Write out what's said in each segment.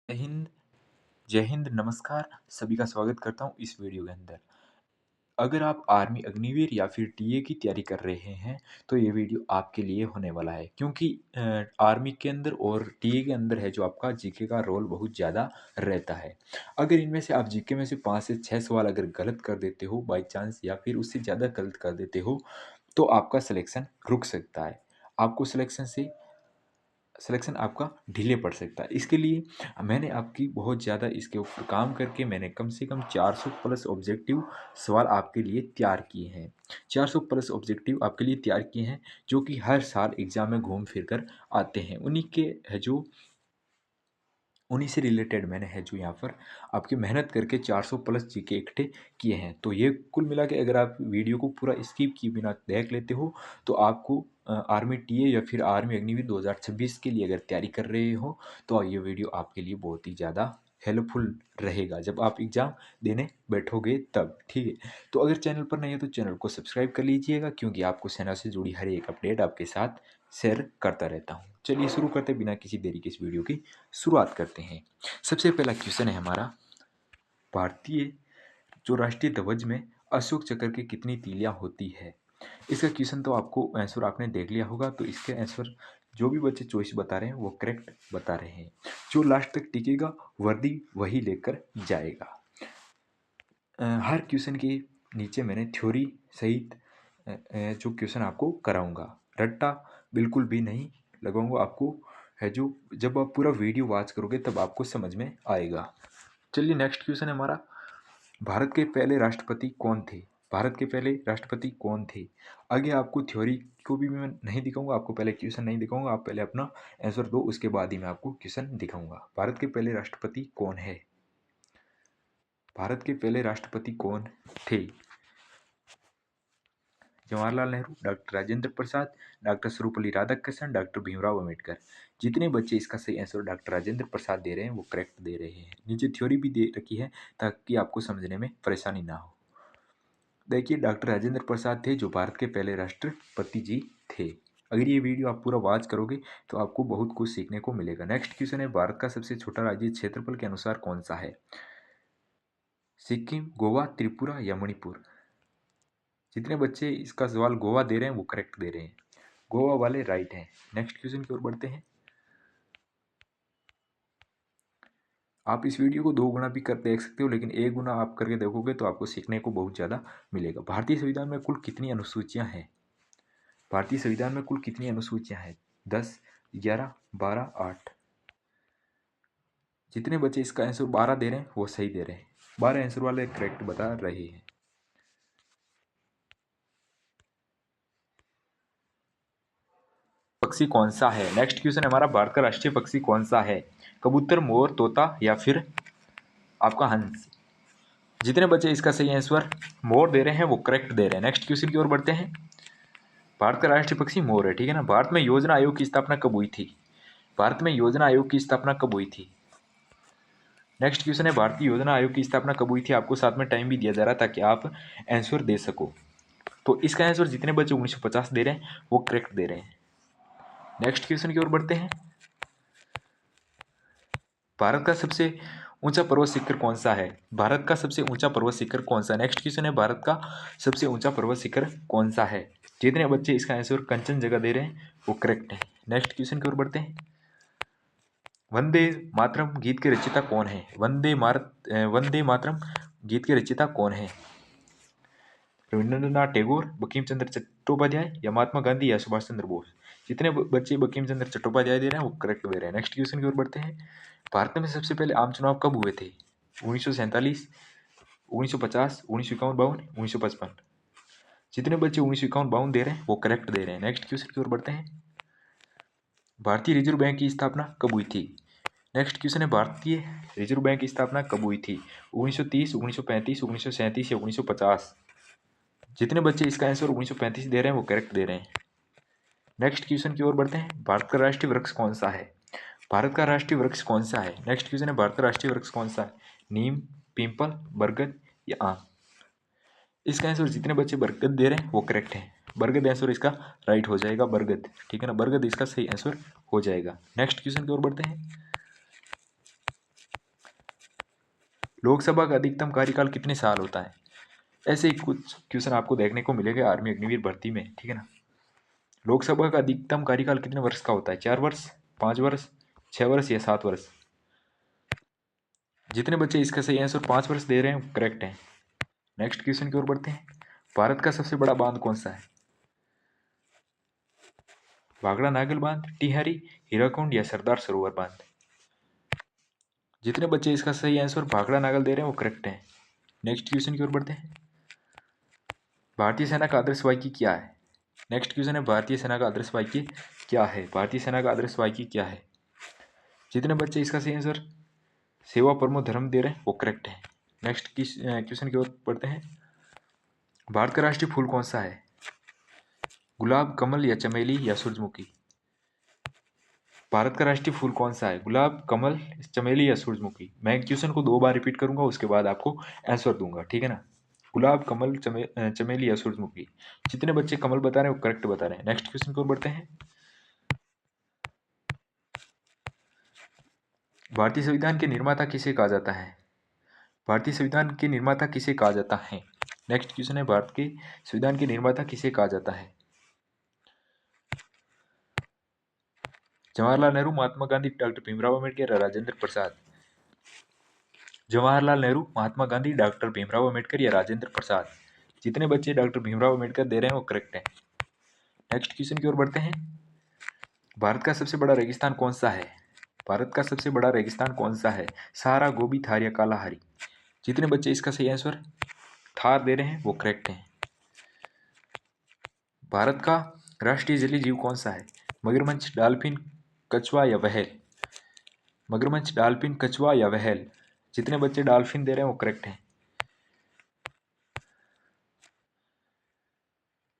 जय हिंद। जय हिंद, नमस्कार। सभी का स्वागत करता हूँ इस वीडियो के अंदर। अगर आप आर्मी अग्निवीर या फिर टीए की तैयारी कर रहे हैं तो ये वीडियो आपके लिए होने वाला है, क्योंकि आर्मी के अंदर और टीए के अंदर है जो आपका जीके का रोल बहुत ज़्यादा रहता है। अगर इनमें से आप जीके में से 5 से 6 सवाल अगर गलत कर देते हो बाई चांस, या फिर उससे ज़्यादा गलत कर देते हो, तो आपका सिलेक्शन रुक सकता है। आपको सिलेक्शन आपका डिले पड़ सकता है। इसके लिए मैंने आपकी बहुत ज़्यादा इसके ऊपर काम करके मैंने कम से कम 400 प्लस ऑब्जेक्टिव सवाल आपके लिए तैयार किए हैं। 400 प्लस ऑब्जेक्टिव आपके लिए तैयार किए हैं, जो कि हर साल एग्ज़ाम में घूम फिर कर आते हैं। उन्हीं से रिलेटेड मैंने है जो यहाँ पर आपकी मेहनत करके 400 प्लस जीके इकट्ठे किए हैं। तो ये कुल मिला के अगर आप वीडियो को पूरा स्किप किए बिना देख लेते हो तो आपको आर्मी टीए या फिर आर्मी अग्निवीर 2026 के लिए अगर तैयारी कर रहे हो तो ये वीडियो आपके लिए बहुत ही ज़्यादा हेल्पफुल रहेगा जब आप एग्ज़ाम देने बैठोगे तब। ठीक है, तो अगर चैनल पर नहीं है तो चैनल को सब्सक्राइब कर लीजिएगा, क्योंकि आपको सेना से जुड़ी हर एक अपडेट आपके साथ शेयर करता रहता हूँ। चलिए शुरू करते बिना किसी देरी के इस वीडियो की शुरुआत करते हैं। सबसे पहला क्वेश्चन है हमारा, भारतीय जो राष्ट्रीय ध्वज में अशोक चक्र की कितनी तीलियां होती है। इसका क्वेश्चन तो आपको आंसर आपने देख लिया होगा, तो इसके आंसर जो भी बच्चे चॉइस बता रहे हैं वो करेक्ट बता रहे हैं। जो लास्ट तक टिकेगा वर्दी वही लेकर जाएगा। हर क्वेश्चन के नीचे मैंने थ्योरी सहित जो क्वेश्चन आपको कराऊंगा, रट्टा बिल्कुल भी नहीं लगाऊंगा आपको, है जो जब आप पूरा वीडियो वॉच करोगे तब आपको समझ में आएगा। चलिए नेक्स्ट क्वेश्चन है हमारा, भारत के पहले राष्ट्रपति कौन थे। भारत के पहले राष्ट्रपति कौन थे। आगे आपको थ्योरी को भी मैं नहीं दिखाऊंगा, आपको पहले क्वेश्चन नहीं दिखाऊंगा, आप पहले अपना आंसर दो, उसके बाद ही मैं आपको क्वेश्चन दिखाऊंगा। भारत के पहले राष्ट्रपति कौन है। भारत के पहले राष्ट्रपति कौन थे। Jawaharlal Nehru, doctor Rajendra Prasad, doctor Sarvepalli Radhakrishnan, doctor Bhimrao Ambedkar. जितने बच्चे इसका सही आंसर डॉक्टर राजेंद्र प्रसाद दे रहे हैं वो करेक्ट दे रहे हैं। नीचे थ्योरी भी दे रखी है ताकि आपको समझने में परेशानी ना हो। देखिए, डॉक्टर राजेंद्र प्रसाद थे जो भारत के पहले राष्ट्रपति जी थे। अगर ये वीडियो आप पूरा वॉच करोगे तो आपको बहुत कुछ सीखने को मिलेगा। नेक्स्ट क्वेश्चन है, भारत का सबसे छोटा राज्य क्षेत्रफल के अनुसार कौन सा है। सिक्किम, गोवा, त्रिपुरा या मणिपुर। जितने बच्चे इसका सवाल गोवा दे रहे हैं वो करेक्ट दे रहे हैं, गोवा वाले राइट हैं। नेक्स्ट क्वेश्चन की ओर बढ़ते हैं। आप इस वीडियो को 2 गुना भी कर देख सकते हो, लेकिन 1 गुना आप करके देखोगे तो आपको सीखने को बहुत ज़्यादा मिलेगा। भारतीय संविधान में कुल कितनी अनुसूचियां हैं। भारतीय संविधान में कुल कितनी अनुसूचियां हैं। 10, 11, 12, 8। जितने बच्चे इसका आंसर 12 दे रहे हैं वो सही दे रहे हैं, 12 आंसर वाले करेक्ट बता रहे हैं। पक्षी कौन सा है। नेक्स्ट क्वेश्चन हमारा, भारत का राष्ट्रीय पक्षी कौन सा है। कबूतर, मोर, तोता या फिर आपका हंस। जितने बच्चे इसका सही आंसर मोर दे रहे हैं वो करेक्ट दे रहे हैं। नेक्स्ट क्वेश्चन की ओर बढ़ते हैं। भारत का राष्ट्रीय पक्षी मोर है, ठीक है ना। भारत में योजना आयोग की स्थापना कब हुई थी। भारत में योजना आयोग की स्थापना कब हुई थी। नेक्स्ट क्वेश्चन है, भारतीय योजना आयोग की स्थापना कब हुई थी। आपको साथ में टाइम भी दिया जा रहा है ताकि आप आंसर दे सको। तो इसका आंसर जितने बच्चे 1950 दे रहे हैं वो करेक्ट दे रहे हैं। नेक्स्ट क्वेश्चन की ओर बढ़ते हैं। भारत का सबसे ऊंचा पर्वत शिखर कौन सा है। भारत का सबसे ऊंचा पर्वत शिखर कौन सा। नेक्स्ट क्वेश्चन है, भारत का सबसे ऊंचा पर्वत शिखर कौन सा है। जितने बच्चे इसका आंसर कंचनजंगा दे रहे हैं वो करेक्ट है। नेक्स्ट क्वेश्चन की ओर बढ़ते हैं। वंदे मातरम गीत के रचयिता कौन है। वंदे मातरम गीत के रचयिता कौन है। रविंद्रनाथ टैगोर, बंकिम चंद्र चट्टोपाध्याय या महात्मा गांधी या सुभाष चंद्र बोस। जितने बच्चे बंकिम चंद्र चट्टोपाध्याय दे रहे हैं वो करेक्ट दे रहे हैं। नेक्स्ट क्वेश्चन की ओर बढ़ते हैं। भारत में सबसे पहले आम चुनाव कब हुए थे। 1947, 1950, 1951, 1955। जितने बच्चे 1951 दे रहे हैं वो करेक्ट दे रहे हैं। नेक्स्ट क्वेश्चन की ओर बढ़ते हैं। भारतीय रिजर्व बैंक की स्थापना कब हुई थी। नेक्स्ट क्वेश्चन है, भारतीय रिजर्व बैंक की स्थापना कब हुई थी। 1930, 1935, 1937 या 1950। जितने बच्चे इसका आंसर 1935 दे रहे हैं वो करेक्ट दे रहे हैं। नेक्स्ट क्वेश्चन की ओर बढ़ते हैं। भारत का राष्ट्रीय वृक्ष कौन सा है। भारत का राष्ट्रीय वृक्ष कौन सा है। नेक्स्ट क्वेश्चन है, भारत का राष्ट्रीय वृक्ष कौन सा है। नीम, पीपल, बरगद या आम। इसका आंसर जितने बच्चे बरगद दे रहे हैं वो करेक्ट है, बरगद आंसर इसका राइट हो जाएगा, बरगद, ठीक है ना, बरगद इसका सही आंसर हो जाएगा। नेक्स्ट क्वेश्चन की ओर बढ़ते हैं। लोकसभा का अधिकतम कार्यकाल कितने साल होता है? ऐसे ही कुछ क्वेश्चन आपको देखने को मिलेंगे आर्मी अग्निवीर भर्ती में, ठीक है ना। लोकसभा का अधिकतम कार्यकाल कितने वर्ष का होता है? 4 वर्ष, 5 वर्ष, 6 वर्ष या 7 वर्ष? जितने बच्चे इसका सही आंसर 5 वर्ष दे रहे हैं वो करेक्ट है। नेक्स्ट क्वेश्चन की ओर बढ़ते हैं। भारत का सबसे बड़ा बांध कौन सा है? भाखड़ा नागल बांध, टिहरी, हीराकुंड या सरदार सरोवर बांध? जितने बच्चे इसका सही आंसर भाखड़ा नागल दे रहे हैं वो करेक्ट है। नेक्स्ट क्वेश्चन की ओर बढ़ते हैं। भारतीय सेना का आदर्श वाक्य क्या है? नेक्स्ट क्वेश्चन है भारतीय सेना का आदर्श वाक्य क्या है? भारतीय सेना का आदर्श वाक्य क्या है? जितने बच्चे इसका सही आंसर सेवा परमो धर्म दे रहे हैं वो करेक्ट है। नेक्स्ट क्वेश्चन की ओर बढ़ते हैं। भारत का राष्ट्रीय फूल कौन सा है? गुलाब, कमल या चमेली या सूरजमुखी? भारत का राष्ट्रीय फूल कौन सा है? गुलाब, कमल, चमेली या सूरजमुखी? मैं क्वेश्चन को 2 बार रिपीट करूंगा, उसके बाद आपको आंसर दूंगा, ठीक है ना। गुलाब, कमल, चमेली या सूरजमुखी? जितने बच्चे कमल बता रहे हैं वो करेक्ट बता रहे हैं। नेक्स्ट क्वेश्चन को बढ़ते हैं। भारतीय संविधान के निर्माता किसे कहा जाता है? भारतीय संविधान के निर्माता किसे कहा जाता है? नेक्स्ट क्वेश्चन है भारत के संविधान के निर्माता किसे कहा जाता है? जवाहरलाल नेहरू, महात्मा गांधी, डॉक्टर भीमराव अम्बेडकर या राजेंद्र प्रसाद? जवाहरलाल नेहरू, महात्मा गांधी, डॉक्टर भीमराव अम्बेडकर या राजेंद्र प्रसाद? जितने बच्चे डॉक्टर भीमराव अम्बेडकर दे रहे हैं वो करेक्ट है। नेक्स्ट क्वेश्चन की ओर बढ़ते हैं। भारत का सबसे बड़ा रेगिस्तान कौन सा है? भारत का सबसे बड़ा रेगिस्तान कौन सा है? सहारा, गोबी, थार या कालाहारी? जितने बच्चे इसका सही आंसर थार दे रहे हैं वो करेक्ट है। भारत का राष्ट्रीय जलीय जीव कौन सा है? मगरमच्छ, डॉल्फिन, कछुआ या व्हेल? मगरमच्छ, डॉल्फिन, कछुआ या व्हेल? जितने बच्चे डॉल्फिन दे रहे हैं वो करेक्ट है।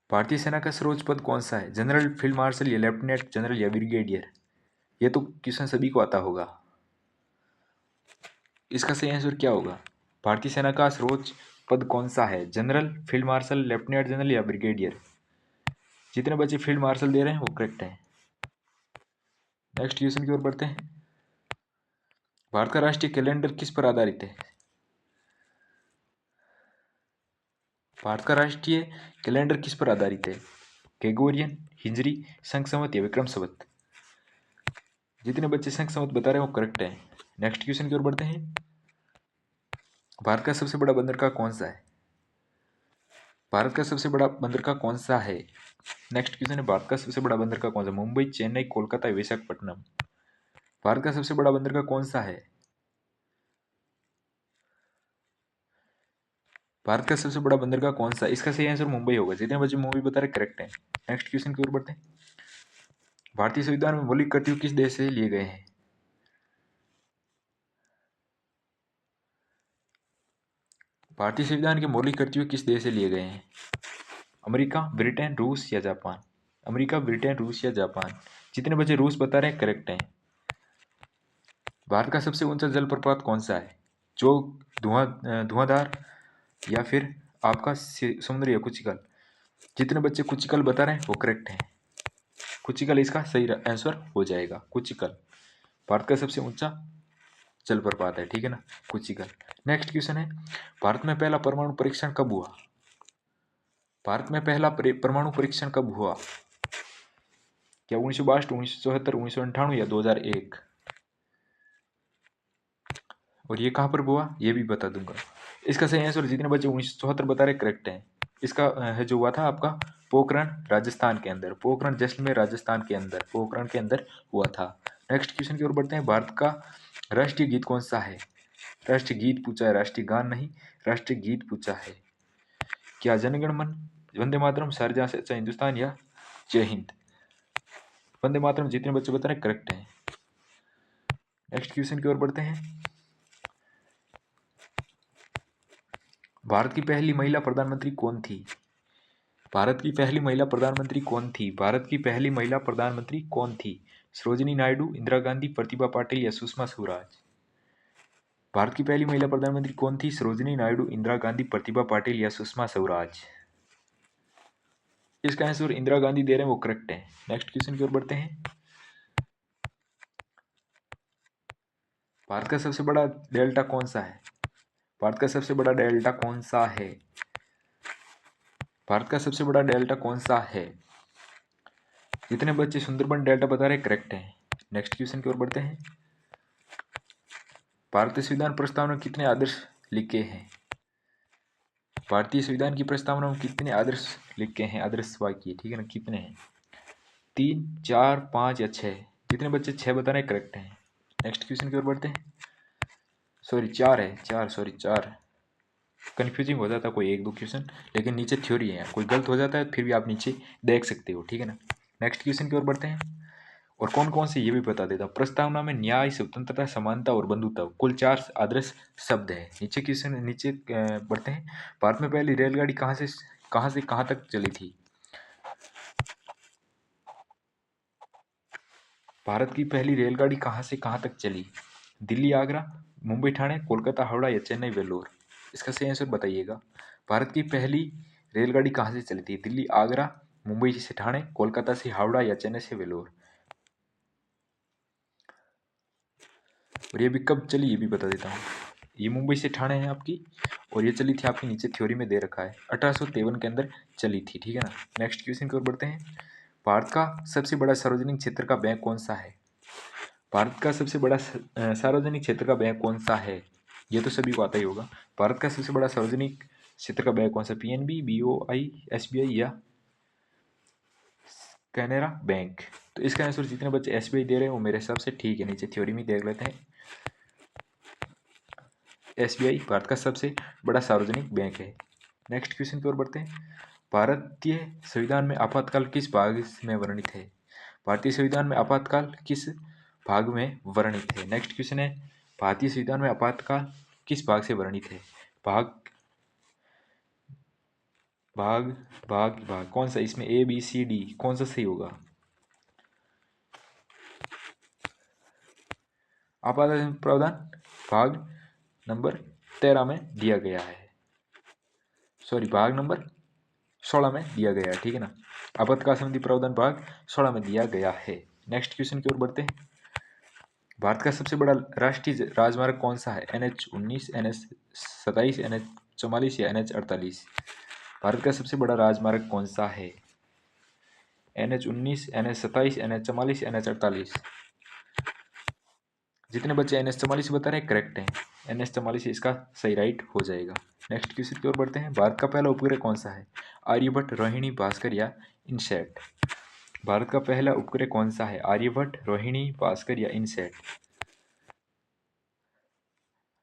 भारतीय सेना का सर्वोच्च पद कौन सा है? जनरल, फील्ड मार्शल या लेफ्टिनेंट जनरल या ब्रिगेडियर? ये तो क्वेश्चन सभी को आता होगा। इसका सही आंसर क्या होगा? भारतीय सेना का सर्वोच्च पद कौन सा है? General, field marshal, lieutenant general या ब्रिगेडियर? जितने बच्चे फील्ड मार्शल दे रहे हैं वो करेक्ट है। नेक्स्ट क्वेश्चन की ओर बढ़ते हैं। भारत का राष्ट्रीय कैलेंडर किस पर आधारित है? भारत का राष्ट्रीय कैलेंडर किस पर आधारित है? ग्रेगोरियन, हिजरी, संख संवत या विक्रम संवत? जितने बच्चे संख संवत बता रहे हैं वो करेक्ट है। नेक्स्ट क्वेश्चन की ओर बढ़ते हैं। भारत का सबसे बड़ा बंदरगाह कौन सा है? भारत का सबसे बड़ा बंदरगाह कौन सा है? नेक्स्ट क्वेश्चन है भारत का सबसे बड़ा बंदरगाह कौन सा? मुंबई, चेन्नई, कोलकाता, विशाखापट्टनम? भारत का सबसे बड़ा बंदरगाह कौन सा है? भारत का सबसे बड़ा बंदरगाह कौन सा? इसका सही आंसर मुंबई होगा। जितने बच्चे मुंबई बता रहे करेक्ट है। नेक्स्ट क्वेश्चन की ओर बढ़ते हैं। भारतीय संविधान में मौलिक कर्तव्य किस देश से लिए गए हैं? भारतीय संविधान के मौलिक कर्तव्य किस देश से लिए गए हैं? अमेरिका, ब्रिटेन, रूस या जापान? अमेरिका, ब्रिटेन, रूस या जापान? जितने बच्चे रूस बता रहे हैं करेक्ट है। भारत का सबसे ऊंचा जलप्रपात कौन सा है? जो धुआंधार या फिर आपका समुद्र या कुचिकल? जितने बच्चे कुचिकल बता रहे हैं वो करेक्ट है। कुचिकल इसका सही आंसर हो जाएगा। कुचिकल भारत का सबसे ऊंचा जलप्रपात है, ठीक है ना, कुचिकल। नेक्स्ट क्वेश्चन है भारत में पहला परमाणु परीक्षण कब हुआ? भारत में पहला परमाणु परीक्षण कब हुआ? क्या 1962, 1974, 1998 या 2001? और ये कहाँ पर हुआ ये भी बता दूंगा। इसका सही आंसर जितने बच्चे 1974 बता रहे करेक्ट है। इसका है जो हुआ था आपका पोखरण, राजस्थान के अंदर। पोखरण जैसलमेर राजस्थान के अंदर, पोखरण के अंदर हुआ था। नेक्स्ट क्वेश्चन की ओर बढ़ते हैं। भारत का राष्ट्रीय गीत कौन सा है? राष्ट्रीय गीत पूछा है, राष्ट्रीय गान नहीं, राष्ट्रीय गीत पूछा है। क्या जनगण मन, वंदे मातरम, सारे जहां से अच्छा हिंदुस्तान या जय हिंद? वंदे मातरम जितने बच्चे बता रहे करेक्ट है। नेक्स्ट क्वेश्चन की ओर बढ़ते हैं। भारत की पहली महिला प्रधानमंत्री कौन थी? भारत की पहली महिला प्रधानमंत्री कौन थी? भारत की पहली महिला प्रधानमंत्री कौन थी? सरोजिनी नायडू, इंदिरा गांधी, प्रतिभा पाटिल या सुषमा स्वराज? भारत की पहली महिला प्रधानमंत्री कौन थी? सरोजिनी नायडू, इंदिरा गांधी, प्रतिभा पाटिल या सुषमा स्वराज? इसका आंसर इंदिरा गांधी दे रहे हैं वो करेक्ट है। नेक्स्ट क्वेश्चन की ओर बढ़ते हैं। भारत का सबसे बड़ा डेल्टा कौन सा है? भारत का सबसे बड़ा डेल्टा कौन सा है? भारत का सबसे बड़ा डेल्टा कौन सा है? जितने बच्चे सुंदरबन डेल्टा बता रहे करेक्ट हैं। नेक्स्ट क्वेश्चन की ओर बढ़ते हैं। भारतीय संविधान प्रस्तावना में कितने आदर्श लिखे हैं? भारतीय संविधान की प्रस्तावना में कितने आदर्श लिखे हैं? आदर्श वाक्य, ठीक है ना, कितने हैं? 3, 4, 5 या 6? जितने बच्चे 6 बता रहे हैं करेक्ट हैं। नेक्स्ट क्वेश्चन की ओर बढ़ते हैं। सॉरी 4 है, 4, सॉरी 4। कन्फ्यूजिंग हो जाता है कोई एक दो क्वेश्चन, लेकिन नीचे थ्योरी है, कोई गलत हो जाता है फिर भी आप नीचे देख सकते हो, ठीक है ना। नेक्स्ट क्वेश्चन की ओर बढ़ते हैं। और कौन कौन से ये भी बता देता हूँ। प्रस्तावना में न्याय, स्वतंत्रता, समानता और बंधुत्व कुल 4 आदर्श शब्द है। नीचे क्वेश्चन नीचे बढ़ते हैं। भारत में पहली रेलगाड़ी कहाँ से कहाँ तक चली थी? भारत की पहली रेलगाड़ी कहाँ से कहाँ तक चली? दिल्ली आगरा, मुंबई ठाणे, कोलकाता हावड़ा या चेन्नई वेल्लोर? इसका सही आंसर बताइएगा। भारत की पहली रेलगाड़ी कहाँ से चली थी? दिल्ली आगरा, मुंबई से ठाणे, कोलकाता से हावड़ा या चेन्नई से वेल्लोर? और ये भी कब चली ये भी बता देता हूँ। ये मुंबई से ठाणे है आपकी, और ये चली थी आपकी, नीचे थ्योरी में दे रखा है, 1853 के अंदर चली थी, ठीक है ना। नेक्स्ट क्वेश्चन की ओर बढ़ते हैं। भारत का सबसे बड़ा सार्वजनिक क्षेत्र का बैंक कौन सा है? भारत का सबसे बड़ा सार्वजनिक क्षेत्र का बैंक कौन सा है? ये तो सभी को आता ही होगा। भारत का सबसे बड़ा सार्वजनिक क्षेत्र का बैंक कौन सा? पीएनबी, बीओआई, एसबीआई या कैनरा बैंक? तो इसका आंसर जितने बच्चे एसबीआई दे रहे हैं वो मेरे हिसाब से ठीक है। नीचे थ्योरी में देख लेते हैं। एसबीआई भारत का सबसे बड़ा सार्वजनिक बैंक है। नेक्स्ट क्वेश्चन की ओर बढ़ते हैं। भारतीय संविधान में आपातकाल किस भाग में वर्णित है? भारतीय संविधान में आपातकाल किस भाग में वर्णित है? नेक्स्ट क्वेश्चन है, भारतीय संविधान में आपातकाल किस भाग से वर्णित है? भाग भाग भाग भाग कौन सा? इसमें ए बी सी डी कौन सा सही होगा? आपात प्रावधान भाग नंबर 13 में दिया गया है। सॉरी, भाग नंबर 16 में दिया गया है, ठीक है ना। आपातकाल संबंधी प्रावधान भाग 16 में दिया गया है। नेक्स्ट क्वेश्चन की ओर बढ़ते हैं। भारत का सबसे बड़ा राष्ट्रीय राजमार्ग कौन सा है? NH-19, NH-27, NH-44 या NH-48? भारत का सबसे बड़ा राजमार्ग कौन सा है? NH-19, NH-27, NH-44, NH-48? जितने बच्चे NH-44 बता रहे हैं करेक्ट हैं। NH-44 इसका सही राइट हो जाएगा। नेक्स्ट क्वेश्चन की ओर बढ़ते हैं। भारत का पहला उपग्रह कौन सा है? आर्यभट्ट, रोहिणी, भास्कर या इनसैट? भारत का पहला उपग्रह कौन सा है? आर्यभट्ट, रोहिणी, भास्कर या इनसैट?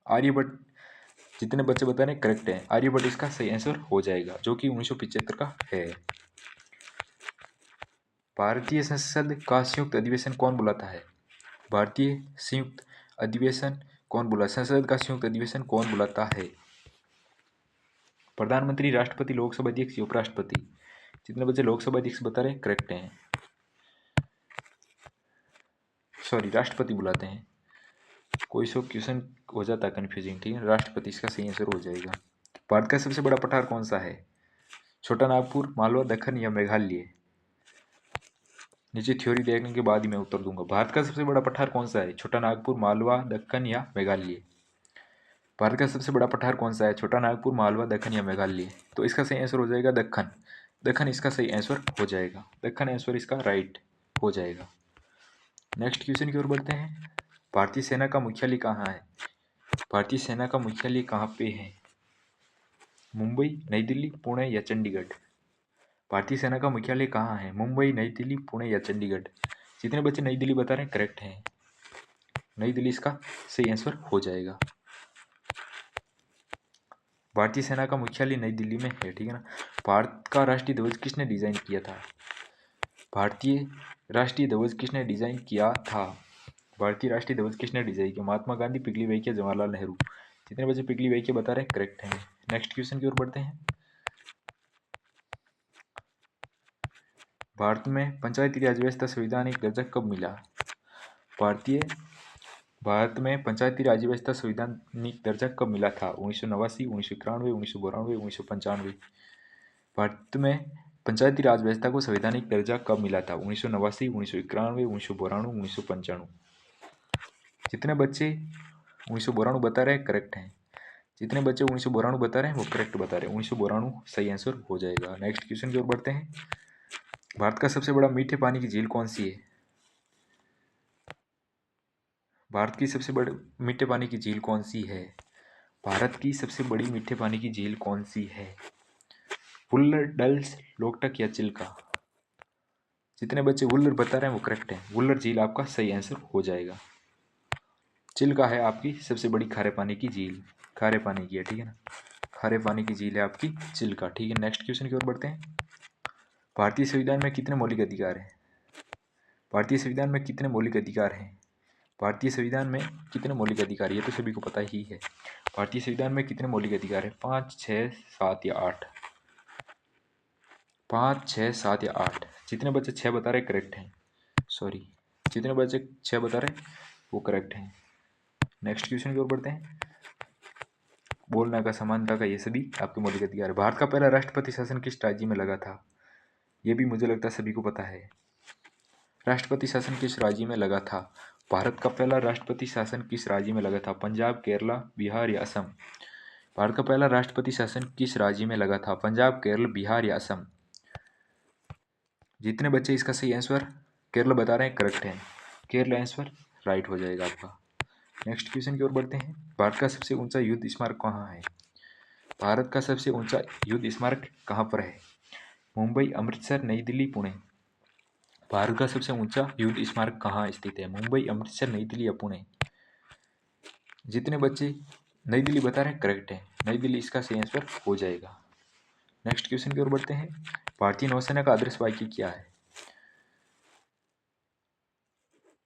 आर्यभट्ट जितने बच्चे बता रहे हैं करेक्ट है। आर्यभट्ट इसका सही आंसर हो जाएगा, जो कि 1975 का है। भारतीय संसद का संयुक्त अधिवेशन कौन बुलाता है? भारतीय संयुक्त अधिवेशन कौन बुलाता? संसद का संयुक्त अधिवेशन कौन बुलाता है? प्रधानमंत्री, राष्ट्रपति, लोकसभा अध्यक्ष, उपराष्ट्रपति? जितने बच्चे लोकसभा अध्यक्ष बता रहे हैं करेक्ट हैं। सॉरी, राष्ट्रपति बुलाते हैं। कोई सो क्वेश्चन हो जाता है कन्फ्यूजिंग, ठीक है। राष्ट्रपति इसका सही आंसर हो जाएगा। भारत का सबसे बड़ा पठार कौन सा है? छोटा नागपुर, मालवा, दक्कन या मेघालय? नीचे थ्योरी देखने के बाद ही मैं उत्तर दूंगा। भारत का सबसे बड़ा पठार कौन सा है? छोटा नागपुर, मालवा, दक्कन या मेघालय? भारत का सबसे बड़ा पठार कौन सा है? छोटा नागपुर, मालवा, दक्कन या मेघालय? तो इसका सही आंसर हो जाएगा दक्कन। दक्कन इसका सही आंसर हो जाएगा। दक्कन आंसर इसका राइट हो जाएगा। नेक्स्ट क्वेश्चन की ओर बढ़ते हैं। भारतीय सेना का मुख्यालय कहाँ है? भारतीय सेना का मुख्यालय कहाँ पे है? मुंबई, नई दिल्ली, पुणे या चंडीगढ़? भारतीय सेना का मुख्यालय कहाँ है? मुंबई, नई दिल्ली, पुणे या चंडीगढ़? जितने बच्चे नई दिल्ली बता रहे हैं करेक्ट हैं। नई दिल्ली इसका सही आंसर हो जाएगा। भारतीय सेना का मुख्यालय नई दिल्ली में है, ठीक है ना। भारत का राष्ट्रीय ध्वज किसने डिजाइन किया था? भारतीय राष्ट्रीय ध्वज किसने डिजाइन किया था? भारतीय राष्ट्रीय ध्वज किसने डिजाइन किया? महात्मा गांधी, पिघली वैकिया, जवाहरलाल नेहरू? जितने बच्चे पिघली वैकिया बता रहे हैं करेक्ट हैं। नेक्स्ट क्वेश्चन की ओर बढ़ते हैं। भारत में पंचायती राज व्यवस्था संवैधानिक दर्जा कब मिला? भारत में पंचायती राज व्यवस्था संवैधानिक दर्जा कब मिला था? 1989, 1991, 1992, 1995? भारत में पंचायती राज व्यवस्था को संवैधानिक दर्जा कब मिला था? 1989, 1991, 1992, 1995? जितने बच्चे 1992 बता रहे हैं करेक्ट हैं। जितने बच्चे 1992 बता रहे हैं वो करेक्ट बता रहे हैं, 1992 सही आंसर हो जाएगा। नेक्स्ट क्वेश्चन की ओर बढ़ते हैं। भारत का सबसे बड़ा मीठे पानी की झील कौन सी है? भारत की सबसे बड़ी मीठे पानी की झील कौन सी है? भारत की सबसे बड़ी मीठे पानी की झील कौन सी है? वुल्लर, डल्स, लोकटक या चिल्का? जितने बच्चे वुल्लर बता रहे हैं वो करेक्ट है, वुल्लर झील आपका सही आंसर हो जाएगा। चिल्का है आपकी सबसे बड़ी खारे पानी की झील, खारे पानी की है, ठीक है ना, खारे पानी की झील है आपकी चिल्का, ठीक है। नेक्स्ट क्वेश्चन की ओर बढ़ते हैं। भारतीय संविधान में कितने मौलिक अधिकार हैं? भारतीय संविधान में कितने मौलिक अधिकार हैं? भारतीय संविधान में कितने मौलिक अधिकार, ये तो सभी को पता ही है। भारतीय संविधान में कितने मौलिक अधिकार है? 5, 6, 7 या 8? 5, 6, 7 या 8? जितने बच्चे 6 बता रहे करेक्ट हैं, सॉरी, जितने बच्चे 6 बता रहे वो करेक्ट हैं। नेक्स्ट क्वेश्चन की ओर बढ़ते हैं। बोलना का, समानता का, ये सभी आपके मौलिक अधिकार है। भारत का पहला राष्ट्रपति शासन किस राज्य में लगा था? ये भी मुझे लगता है सभी को पता है। राष्ट्रपति शासन किस राज्य में लगा था? भारत का पहला राष्ट्रपति शासन किस राज्य में लगा था? पंजाब, केरला, बिहार या असम? भारत का पहला राष्ट्रपति शासन किस राज्य में लगा था? पंजाब, केरल, बिहार या असम? जितने बच्चे इसका सही आंसर केरल बता रहे हैं करेक्ट है, केरल आंसर राइट हो जाएगा आपका। नेक्स्ट क्वेश्चन की ओर बढ़ते हैं। भारत का सबसे ऊंचा युद्ध स्मारक कहाँ है? भारत का सबसे ऊंचा युद्ध स्मारक कहाँ पर है? मुंबई, अमृतसर, नई दिल्ली, पुणे? भारत का सबसे ऊंचा युद्ध स्मारक कहाँ स्थित है? मुंबई, अमृतसर, नई दिल्ली या पुणे? जितने बच्चे नई दिल्ली बता रहे हैं करेक्ट है, नई दिल्ली इसका सही आंसर हो जाएगा। नेक्स्ट क्वेश्चन की ओर बढ़ते हैं। भारतीय नौसेना का आदर्श वाक्य क्या है?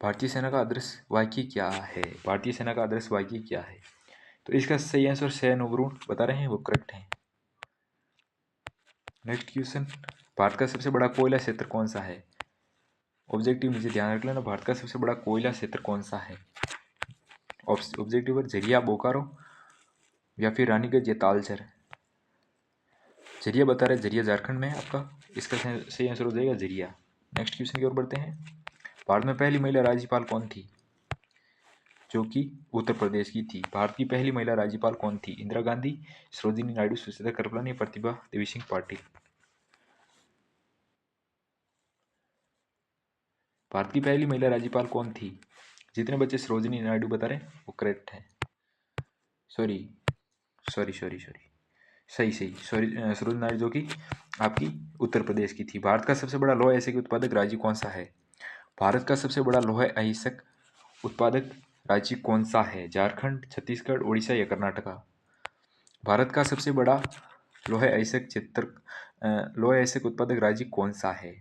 भारतीय सेना का आदर्श वाक्य क्या है? भारतीय सेना का आदर्श वाक्य क्या है? तो इसका सही आंसर सैन्य उपकरण बता रहे हैं वो करेक्ट है। Next question. भारत का सबसे बड़ा कोयला क्षेत्र कौन सा है? ऑब्जेक्टिव नीचे ध्यान रख लेना, भारत का सबसे बड़ा कोयला क्षेत्र कौन सा है? ऑब्जेक्टिव पर झरिया, बोकारो या फिर रानीगंज या तालचर? झरिया बता रहे, झरिया झारखंड में है आपका, इसका सही आंसर हो जाएगा झरिया। नेक्स्ट क्वेश्चन की ओर बढ़ते हैं। भारत में पहली महिला राज्यपाल कौन थी? जो कि उत्तर प्रदेश की थी। भारत की पहली महिला राज्यपाल कौन थी? इंदिरा गांधी, सरोजिनी नायडू, सुचेता कृपलानी, प्रतिभा देवी सिंह पाटिल? भारत की पहली महिला राज्यपाल कौन थी? जितने बच्चे सरोजिनी नायडू बता रहे हैं वो करेक्ट है, सॉरी सॉरी सॉरी सॉरी सही सही सॉरी, सरोजिनी नायडू जो कि आपकी उत्तर प्रदेश की थी। भारत का सबसे बड़ा लौह अयस्क उत्पादक राज्य कौन सा है? भारत का सबसे बड़ा लौह अयस्क उत्पादक राज्य कौन सा है? झारखंड, छत्तीसगढ़, उड़ीसा या कर्नाटका? भारत का सबसे बड़ा लौह अयस्क लौह अयस्क उत्पादक राज्य कौन सा है?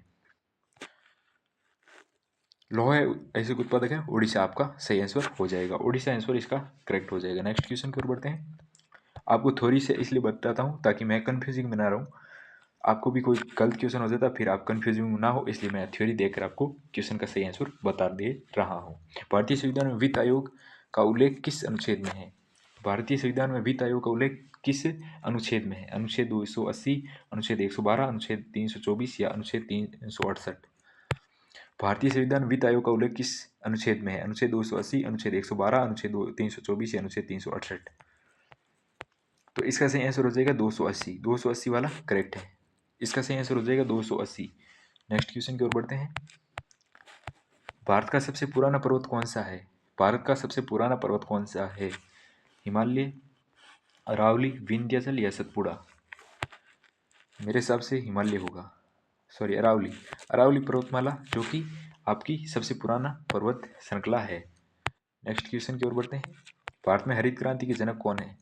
लौह अयस्क उत्पादक है उड़ीसा, आपका सही आंसर हो जाएगा, उड़ीसा आंसर इसका करेक्ट हो जाएगा। नेक्स्ट क्वेश्चन की ओर बढ़ते हैं। आपको थोड़ी से इसलिए बताता हूँ ताकि मैं कन्फ्यूजिंग में ना रहूँ, आपको भी कोई गलत क्वेश्चन हो जाता फिर आप कन्फ्यूजिंग ना हो, इसलिए मैं थ्योरी देकर आपको क्वेश्चन का सही आंसर बता दे रहा हूँ। भारतीय संविधान में वित्त आयोग का उल्लेख किस अनुच्छेद में है? भारतीय संविधान में वित्त आयोग का उल्लेख किस अनुच्छेद में है? अनुच्छेद 280, अनुच्छेद 112, अनुच्छेद 324 या अनुच्छेद 368? भारतीय संविधान वित्त आयोग का उल्लेख किस अनुच्छेद में है? अनुच्छेद 280, अनुच्छेद 112, अनुच्छेद 324 या अनुच्छेद 368? तो इसका सही आंसर हो जाएगा 280, 280 वाला करेक्ट है, इसका सही आंसर हो जाएगा 280। नेक्स्ट क्वेश्चन की ओर बढ़ते हैं। भारत का सबसे पुराना पर्वत कौन सा है? भारत का सबसे पुराना पर्वत कौन सा है? हिमालय, अरावली, विंध्याचल या सतपुड़ा? मेरे हिसाब से हिमालय होगा, सॉरी अरावली, अरावली पर्वतमाला जो कि आपकी सबसे पुराना पर्वत श्रृंखला है। नेक्स्ट क्वेश्चन की ओर बढ़ते हैं। भारत में हरित क्रांति के जनक कौन है?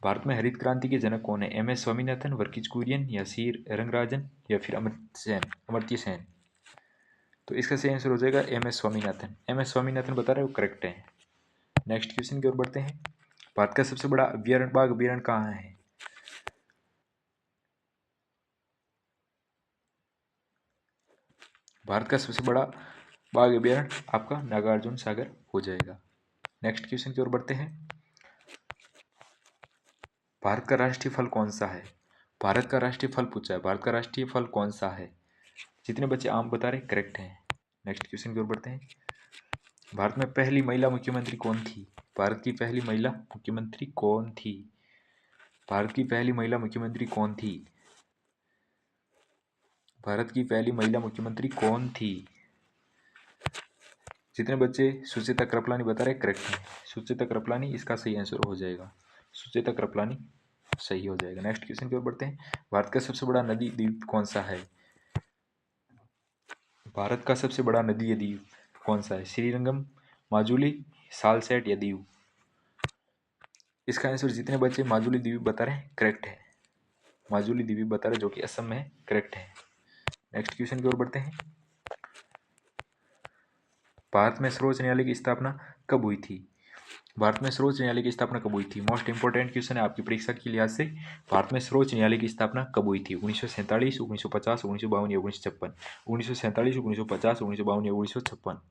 भारत में हरित क्रांति के जनक कौन है? एम.एस. स्वामीनाथन, वर्गीज कुरियन या सी रंगराजन या फिर अमर्त्य सेन? तो इसका सही आंसर हो जाएगा एम.एस. स्वामीनाथन, एम.एस. स्वामीनाथन बता रहे हो करेक्ट है। नेक्स्ट क्वेश्चन की ओर बढ़ते हैं। भारत का सबसे बड़ा बाघ अभ्यारण्य कहाँ है? भारत का सबसे बड़ा बाघ अभ्यारण्य आपका नागार्जुन सागर हो जाएगा। नेक्स्ट क्वेश्चन की ओर बढ़ते हैं। भारत का राष्ट्रीय फल कौन सा है? भारत का राष्ट्रीय फल पूछा है, भारत का राष्ट्रीय फल कौन सा है? जितने बच्चे आम बता रहे करेक्ट हैं। नेक्स्ट क्वेश्चन की ओर बढ़ते हैं। भारत में पहली महिला मुख्यमंत्री कौन थी? भारत की पहली महिला मुख्यमंत्री कौन थी? भारत की पहली महिला मुख्यमंत्री कौन थी? भारत की पहली महिला मुख्यमंत्री कौन थी? जितने बच्चे सुचेता कृपलानी बता रहे करेक्ट है। सुचेता कृपलानी इसका सही आंसर हो जाएगा। सुचेता कृपलानी सही हो जाएगा। नेक्स्ट क्वेश्चन की ओर बढ़ते हैं। भारत का सबसे बड़ा नदी द्वीप कौन सा है? भारत का सबसे बड़ा नदी द्वीप कौन सा है? श्रीरंगम, माजुली, सालसेट या दीव? इसका आंसर जितने बच्चे माजुली द्वीप बता रहे हैं करेक्ट है। माजुली द्वीप बता रहे जो कि असम में करेक्ट है। नेक्स्ट क्वेश्चन की ओर बढ़ते हैं। भारत में सर्वोच्च न्यायालय की स्थापना कब हुई थी? भारत में सर्वोच्च न्यायालय की स्थापना कब हुई थी? मोस्ट इंपोर्टेंट क्वेश्चन है आपकी परीक्षा के लिहाज से। भारत में सर्वोच्च न्यायालय की स्थापना कब हुई थी? 1947, 1950, 1952 या 1956? 1947, 1950, 1952 या 1956?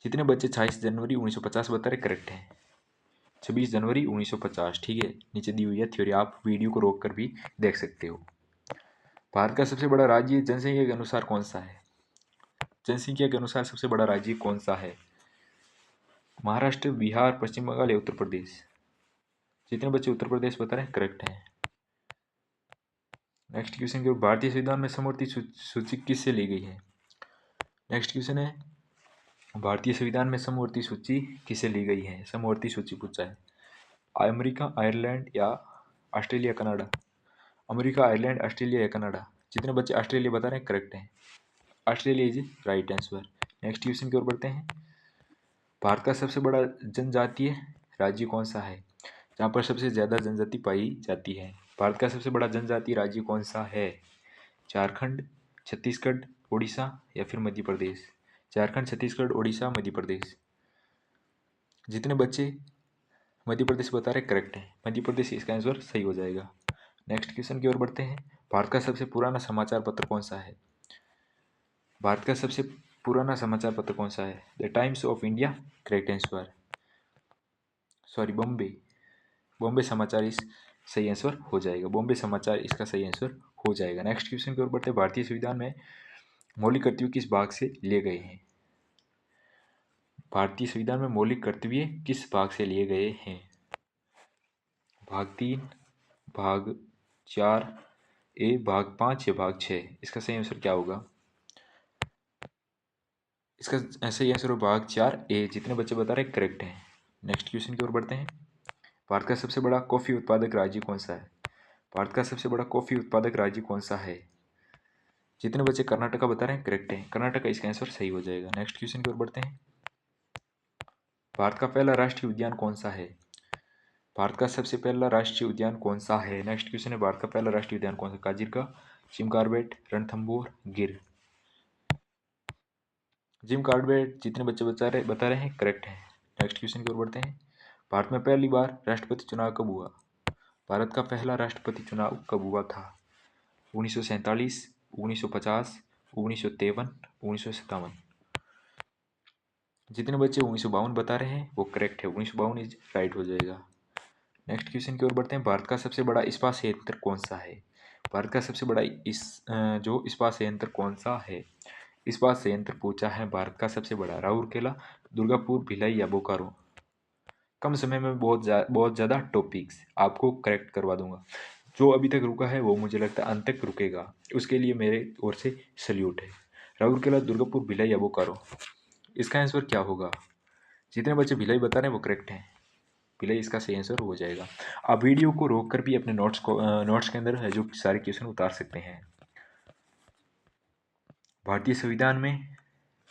जितने बच्चे 26 जनवरी 1950 बता रहे करेक्ट है। 26 जनवरी 1950 ठीक है। नीचे दी हुई है थ्योरी, आप वीडियो को रोक कर भी देख सकते हो। भारत का सबसे बड़ा राज्य जनसंख्या के अनुसार कौन सा है? जनसंख्या के अनुसार सबसे बड़ा राज्य कौन सा है? महाराष्ट्र, बिहार, पश्चिम बंगाल या उत्तर प्रदेश? जितने बच्चे उत्तर प्रदेश बता रहे हैं करेक्ट है। नेक्स्ट क्वेश्चन के भारतीय संविधान में समवर्ती सूची किससे ली गई है? नेक्स्ट क्वेश्चन है भारतीय संविधान में समवर्ती सूची किससे ली गई है? समवर्ती सूची पूछा है। अमेरिका, आयरलैंड या Australia, Canada? America, Ireland, Australia या कनाडा? जितने बच्चे ऑस्ट्रेलिया बता रहे हैं करेक्ट है। Australia is right answer. Next question की ओर बढ़ते हैं। भारत का सबसे बड़ा जनजातीय राज्य कौन सा है? जहाँ पर सबसे ज़्यादा जनजाति पाई जाती है। भारत का सबसे बड़ा जनजातीय राज्य कौन सा है? झारखंड, छत्तीसगढ़, उड़ीसा या फिर मध्य प्रदेश? झारखंड, छत्तीसगढ़, उड़ीसा, मध्य प्रदेश? जितने बच्चे मध्य प्रदेश बता रहे करेक्ट है। मध्य प्रदेश इसका आंसर सही हो जाएगा। नेक्स्ट क्वेश्चन की ओर बढ़ते हैं। भारत का सबसे पुराना समाचार पत्र कौन सा है? भारत का सबसे पुराना समाचार पत्र कौन सा है? The times of India correct answer. Sorry, Bombay, Bombay समाचार इस सही आंसर हो जाएगा। बॉम्बे समाचार इसका सही आंसर हो जाएगा। नेक्स्ट क्वेश्चन की ओर बढ़ते हैं। भारतीय संविधान में मौलिक कर्तव्य किस भाग से लिए गए हैं? भारतीय संविधान में मौलिक कर्तव्य किस भाग से लिए गए हैं? भाग 3, भाग 4, ए, भाग 5 या भाग 6? इसका सही आंसर क्या होगा? इसका सही आंसर हो भाग 4 ए। जितने बच्चे बता रहे करेक्ट हैं। नेक्स्ट क्वेश्चन की ओर बढ़ते हैं। भारत का सबसे बड़ा कॉफी उत्पादक राज्य कौन सा है? भारत का सबसे बड़ा कॉफी उत्पादक राज्य कौन सा है? जितने बच्चे कर्नाटका बता रहे हैं करेक्ट है। कर्नाटका इसका आंसर सही हो जाएगा। नेक्स्ट क्वेश्चन की ओर बढ़ते हैं। भारत का पहला राष्ट्रीय उद्यान कौन सा है? भारत का सबसे पहला राष्ट्रीय उद्यान कौन सा है? नेक्स्ट क्वेश्चन है भारत का पहला राष्ट्रीय उद्यान कौन सा? काजिरंगा, जिम कॉर्बेट, रणथंभौर, गिर? जिम कॉर्बेट जितने बच्चे बता रहे हैं करेक्ट है। नेक्स्ट क्वेश्चन की ओर बढ़ते हैं। भारत में पहली बार राष्ट्रपति चुनाव कब हुआ? भारत का पहला राष्ट्रपति चुनाव कब हुआ था? 1947, 1950, 1953, 1957? जितने बच्चे 1952 बता रहे हैं वो करेक्ट है। 1952 इज राइट हो जाएगा। नेक्स्ट क्वेश्चन की ओर बढ़ते हैं। भारत का सबसे बड़ा इस्पात संयंत्र कौन सा है? भारत का सबसे बड़ा जो इस्पात संयंत्र कौन सा है? इस्पात संयंत्र पूछा है भारत का सबसे बड़ा। राउरकेला, दुर्गापुर, भिलाई या बोकारो? कम समय में बहुत ज़्यादा टॉपिक्स आपको करेक्ट करवा दूंगा। जो अभी तक रुका है वो मुझे लगता है अंत तक रुकेगा, उसके लिए मेरे ओर से सल्यूट है। राउरकेला, दुर्गापुर, भिलाई या बोकारो? इसका आंसर क्या होगा? जितने बच्चे भिलाई बता रहे हैं वो करेक्ट हैं। भिलाई इसका सही आंसर हो जाएगा। आप वीडियो को रोक कर भी अपने नोट्स के अंदर है जो सारे क्वेश्चन उतार सकते हैं। भारतीय संविधान में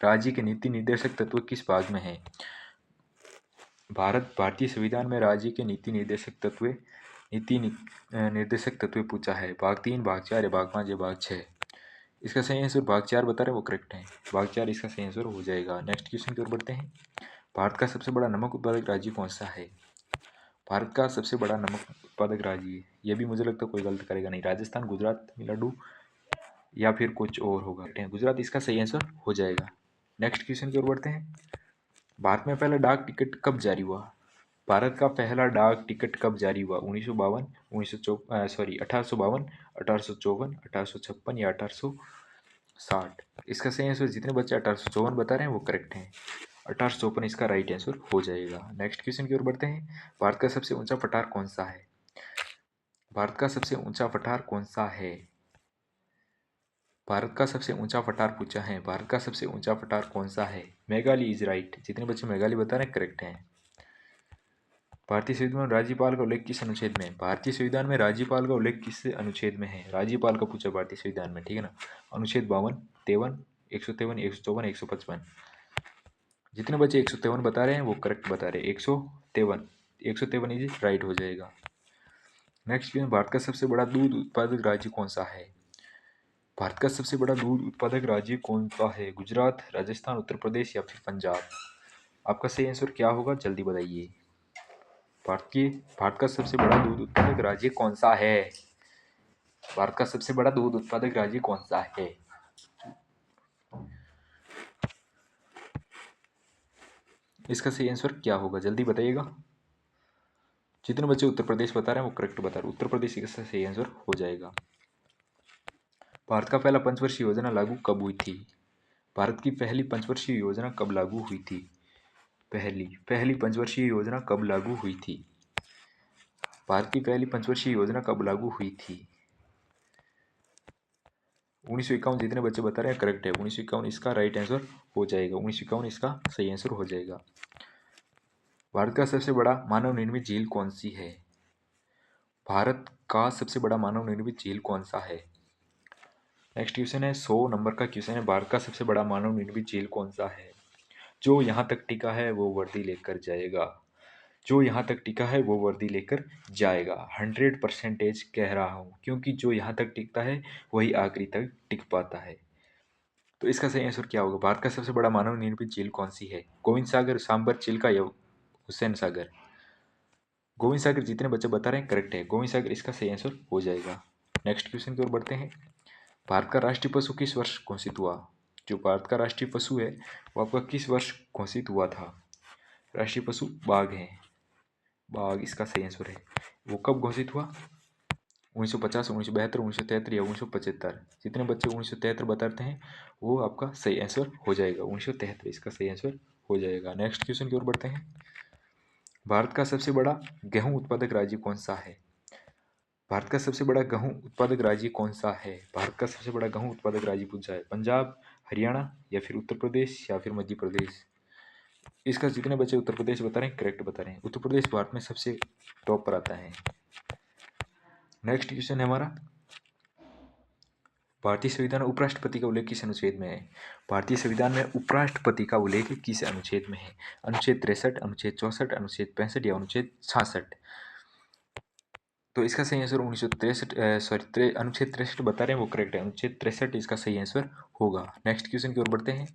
राज्य के नीति निर्देशक तत्व किस भाग में है? भारतीय संविधान में राज्य के नीति निर्देशक तत्व पूछा है। भाग 3, भाग 4 या भाग 5 या भाग 6? इसका सही आंसर भाग 4 बता रहे हैं वो करेक्ट है। भाग 4 इसका सही आंसर हो जाएगा। नेक्स्ट क्वेश्चन की ओर बढ़ते हैं। भारत का सबसे बड़ा नमक उत्पादक राज्य कौन सा है? भारत का सबसे बड़ा नमक उत्पादक राज्य, ये भी मुझे लगता है कोई गलत करेगा नहीं। राजस्थान, गुजरात, तमिलनाडु या फिर कुछ और होगा। गुजरात इसका सही आंसर हो जाएगा। नेक्स्ट क्वेश्चन की ओर बढ़ते हैं। भारत में पहला डाक टिकट कब जारी हुआ? भारत का पहला डाक टिकट कब जारी हुआ? 1952, 1852, 1854, 1856 या 1860? इसका सही आंसर जितने बच्चे 1854 बता रहे हैं वो करेक्ट हैं। 1854 इसका राइट आंसर हो जाएगा। नेक्स्ट क्वेश्चन की ओर बढ़ते हैं। भारत का सबसे ऊंचा पठार कौन सा है? भारत का सबसे ऊंचा पठार कौन सा है? भारत का सबसे ऊंचा पठार पूछा है। भारत का सबसे ऊंचा पठार कौन सा है? Meghalaya is right. जितने बच्चे मेघालय बता रहे हैं करेक्ट हैं। भारतीय संविधान में राज्यपाल का उल्लेख किस अनुच्छेद में है? भारतीय संविधान में राज्यपाल का उल्लेख किस अनुच्छेद में है? राज्यपाल का पूछा भारतीय संविधान में, ठीक है ना। अनुच्छेद 52, 53, 153, 154, 155। जितने बच्चे 153 बता रहे हैं वो करेक्ट बता रहे हैं। 153, 153 इज राइट हो जाएगा। नेक्स्ट क्वेश्चन, भारत का सबसे बड़ा दूध उत्पादक राज्य कौन सा है? भारत का सबसे बड़ा दूध उत्पादक राज्य कौन सा है? गुजरात, राजस्थान, उत्तर प्रदेश या फिर पंजाब? आपका सही आंसर क्या होगा जल्दी बताइए। भारत का सबसे बड़ा दूध उत्पादक राज्य कौन सा है? भारत का सबसे बड़ा दूध उत्पादक राज्य कौन सा है? इसका सही आंसर क्या होगा जल्दी बताइएगा। जितने बच्चे उत्तर प्रदेश बता रहे हैं वो करेक्ट बता रहे हैं। उत्तर प्रदेश इसका सही आंसर हो जाएगा। भारत का पहला पंचवर्षीय योजना लागू कब हुई थी? भारत की पहली पंचवर्षीय योजना कब लागू हुई थी? पहली पंचवर्षीय योजना कब लागू हुई थी? भारत की पहली पंचवर्षीय योजना कब लागू हुई थी? 1951। जितने बच्चे बता रहे हैं करेक्ट है। 1951 इसका राइट आंसर हो जाएगा। 1951 इसका सही आंसर हो जाएगा। भारत का सबसे बड़ा मानव निर्मित झील कौन सी है? भारत का सबसे बड़ा मानव निर्मित झील कौन सा है? नेक्स्ट क्वेश्चन है 100 नंबर का क्वेश्चन है। भारत का सबसे बड़ा मानव निर्मित झील कौन सा है? जो यहाँ तक टिका है वो वर्दी लेकर जाएगा। जो यहाँ तक टिका है वो वर्दी लेकर जाएगा। 100% कह रहा हूँ, क्योंकि जो यहाँ तक टिकता है वही आखिरी तक टिक पाता है। तो इसका सही आंसर क्या होगा? भारत का सबसे बड़ा मानव निर्मित झील कौन सी है? गोविंद सागर, सांबर, चिल्का या हुसैन सागर? गोविंद सागर जितने बच्चे बता रहे हैं करेक्ट है। गोविंद सागर इसका सही आंसर हो जाएगा। नेक्स्ट क्वेश्चन की ओर बढ़ते हैं। भारत का राष्ट्रीय पशु किस वर्ष घोषित हुआ? जो भारत का राष्ट्रीय पशु है वो आपका किस वर्ष घोषित हुआ था? राष्ट्रीय पशु बाघ है। बाघ इसका सही आंसर है। वो कब घोषित हुआ? 1950, 1972, 1973 या 1975? जितने बच्चे 1973 बताते हैं वो आपका सही आंसर हो जाएगा। 1973 इसका सही आंसर हो जाएगा। नेक्स्ट क्वेश्चन की ओर बढ़ते हैं। भारत का सबसे बड़ा गेहूं उत्पादक राज्य कौन सा है? भारत का सबसे बड़ा गेहूं उत्पादक राज्य कौन सा है? भारत का सबसे बड़ा गेहूं उत्पादक राज्य पूछा है। पंजाब, हरियाणा या फिर उत्तर प्रदेश या फिर मध्य प्रदेश? इसका जितने बच्चे उत्तर प्रदेश बता रहे हैं करेक्ट बता रहे हैं। उत्तर प्रदेश भारत में सबसे टॉप पर आता है। नेक्स्ट क्वेश्चन है हमारा, भारतीय संविधान में उपराष्ट्रपति का उल्लेख किस अनुच्छेद में है? भारतीय संविधान में उपराष्ट्रपति का उल्लेख किस अनुच्छेद में है? अनुच्छेद 63, अनुच्छेद 64, अनुच्छेद 65 या अनुच्छेद 66? तो इसका सही आंसर 1963, सॉरी अनुच्छेद 63 बता रहे हैं वो करेक्ट है। अनुच्छेद 63 इसका सही आंसर होगा। नेक्स्ट क्वेश्चन की ओर बढ़ते हैं।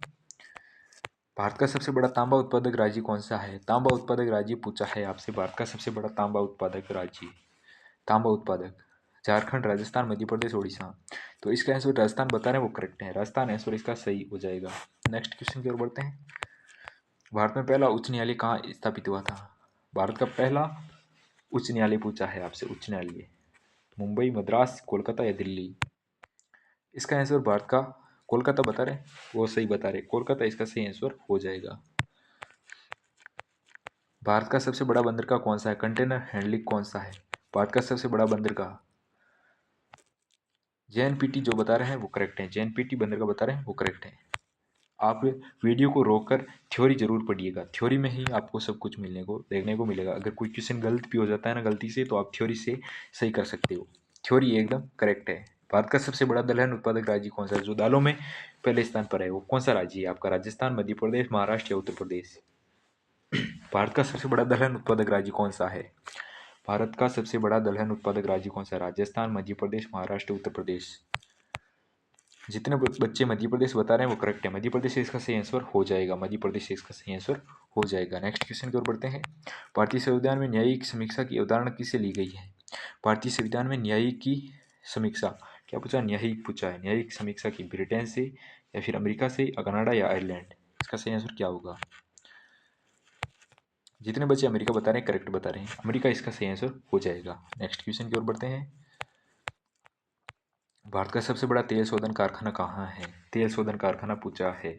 भारत का सबसे बड़ा तांबा उत्पादक राज्य कौन सा है? तांबा उत्पादक राज्य पूछा है आपसे। भारत का सबसे बड़ा तांबा उत्पादक राज्य, तांबा उत्पादक, झारखंड, राजस्थान, मध्य प्रदेश, उड़ीसा? तो इसका आंसर राजस्थान बता रहे हैं वो करेक्ट है। राजस्थान आंसर इसका सही हो जाएगा। नेक्स्ट क्वेश्चन की ओर बढ़ते हैं। भारत में पहला उच्च न्यायालय कहाँ स्थापित हुआ था? भारत का पहला उच्च न्यायालय पूछा है आपसे। उच्च न्यायालय मुंबई, मद्रास, कोलकाता या दिल्ली? इसका आंसर भारत का कोलकाता बता रहे हैं वो सही बता रहे। कोलकाता इसका सही आंसर हो जाएगा। भारत का सबसे बड़ा बंदरगाह कौन सा है? कंटेनर हैंडलिंग कौन सा है? भारत का सबसे बड़ा बंदरगाह जेएनपीटी जो बता रहे हैं वो करेक्ट है। जेएनपीटी बंदरगाह बता रहे हैं वो करेक्ट है। आप वीडियो को रोककर थ्योरी जरूर पढ़िएगा। थ्योरी में ही आपको सब कुछ मिलने को देखने को मिलेगा। अगर कोई क्वेश्चन गलत भी हो जाता है ना गलती से, तो आप थ्योरी से सही कर सकते हो। थ्योरी एकदम करेक्ट है। भारत का सबसे बड़ा दलहन उत्पादक राज्य कौन सा है? जो दालों में पहले स्थान पर है वो कौन सा राज्य है आपका? राजस्थान, मध्य प्रदेश, महाराष्ट्र या उत्तर प्रदेश? भारत का सबसे बड़ा दलहन उत्पादक राज्य कौन सा है? भारत का सबसे बड़ा दलहन उत्पादक राज्य कौन सा है? राजस्थान, मध्य प्रदेश, महाराष्ट्र, उत्तर प्रदेश? जितने बच्चे मध्य प्रदेश बता रहे हैं वो करेक्ट है। मध्य प्रदेश से इसका सही आंसर हो जाएगा। मध्य प्रदेश से इसका सही आंसर हो जाएगा। नेक्स्ट क्वेश्चन की ओर बढ़ते हैं। भारतीय संविधान में न्यायिक समीक्षा की अवधारणा किससे ली गई है? भारतीय संविधान में न्यायिक की समीक्षा क्या पूछा? न्यायिक पूछा है। न्यायिक समीक्षा की ब्रिटेन से या फिर अमेरिका से, कनाडा या आयरलैंड? इसका सही आंसर क्या होगा? जितने बच्चे अमेरिका बता रहे हैं करेक्ट बता रहे हैं। अमेरिका इसका सही आंसर हो जाएगा। नेक्स्ट क्वेश्चन की ओर बढ़ते हैं। भारत का सबसे बड़ा तेल शोधन कारखाना कहाँ है? तेल शोधन कारखाना पूछा है।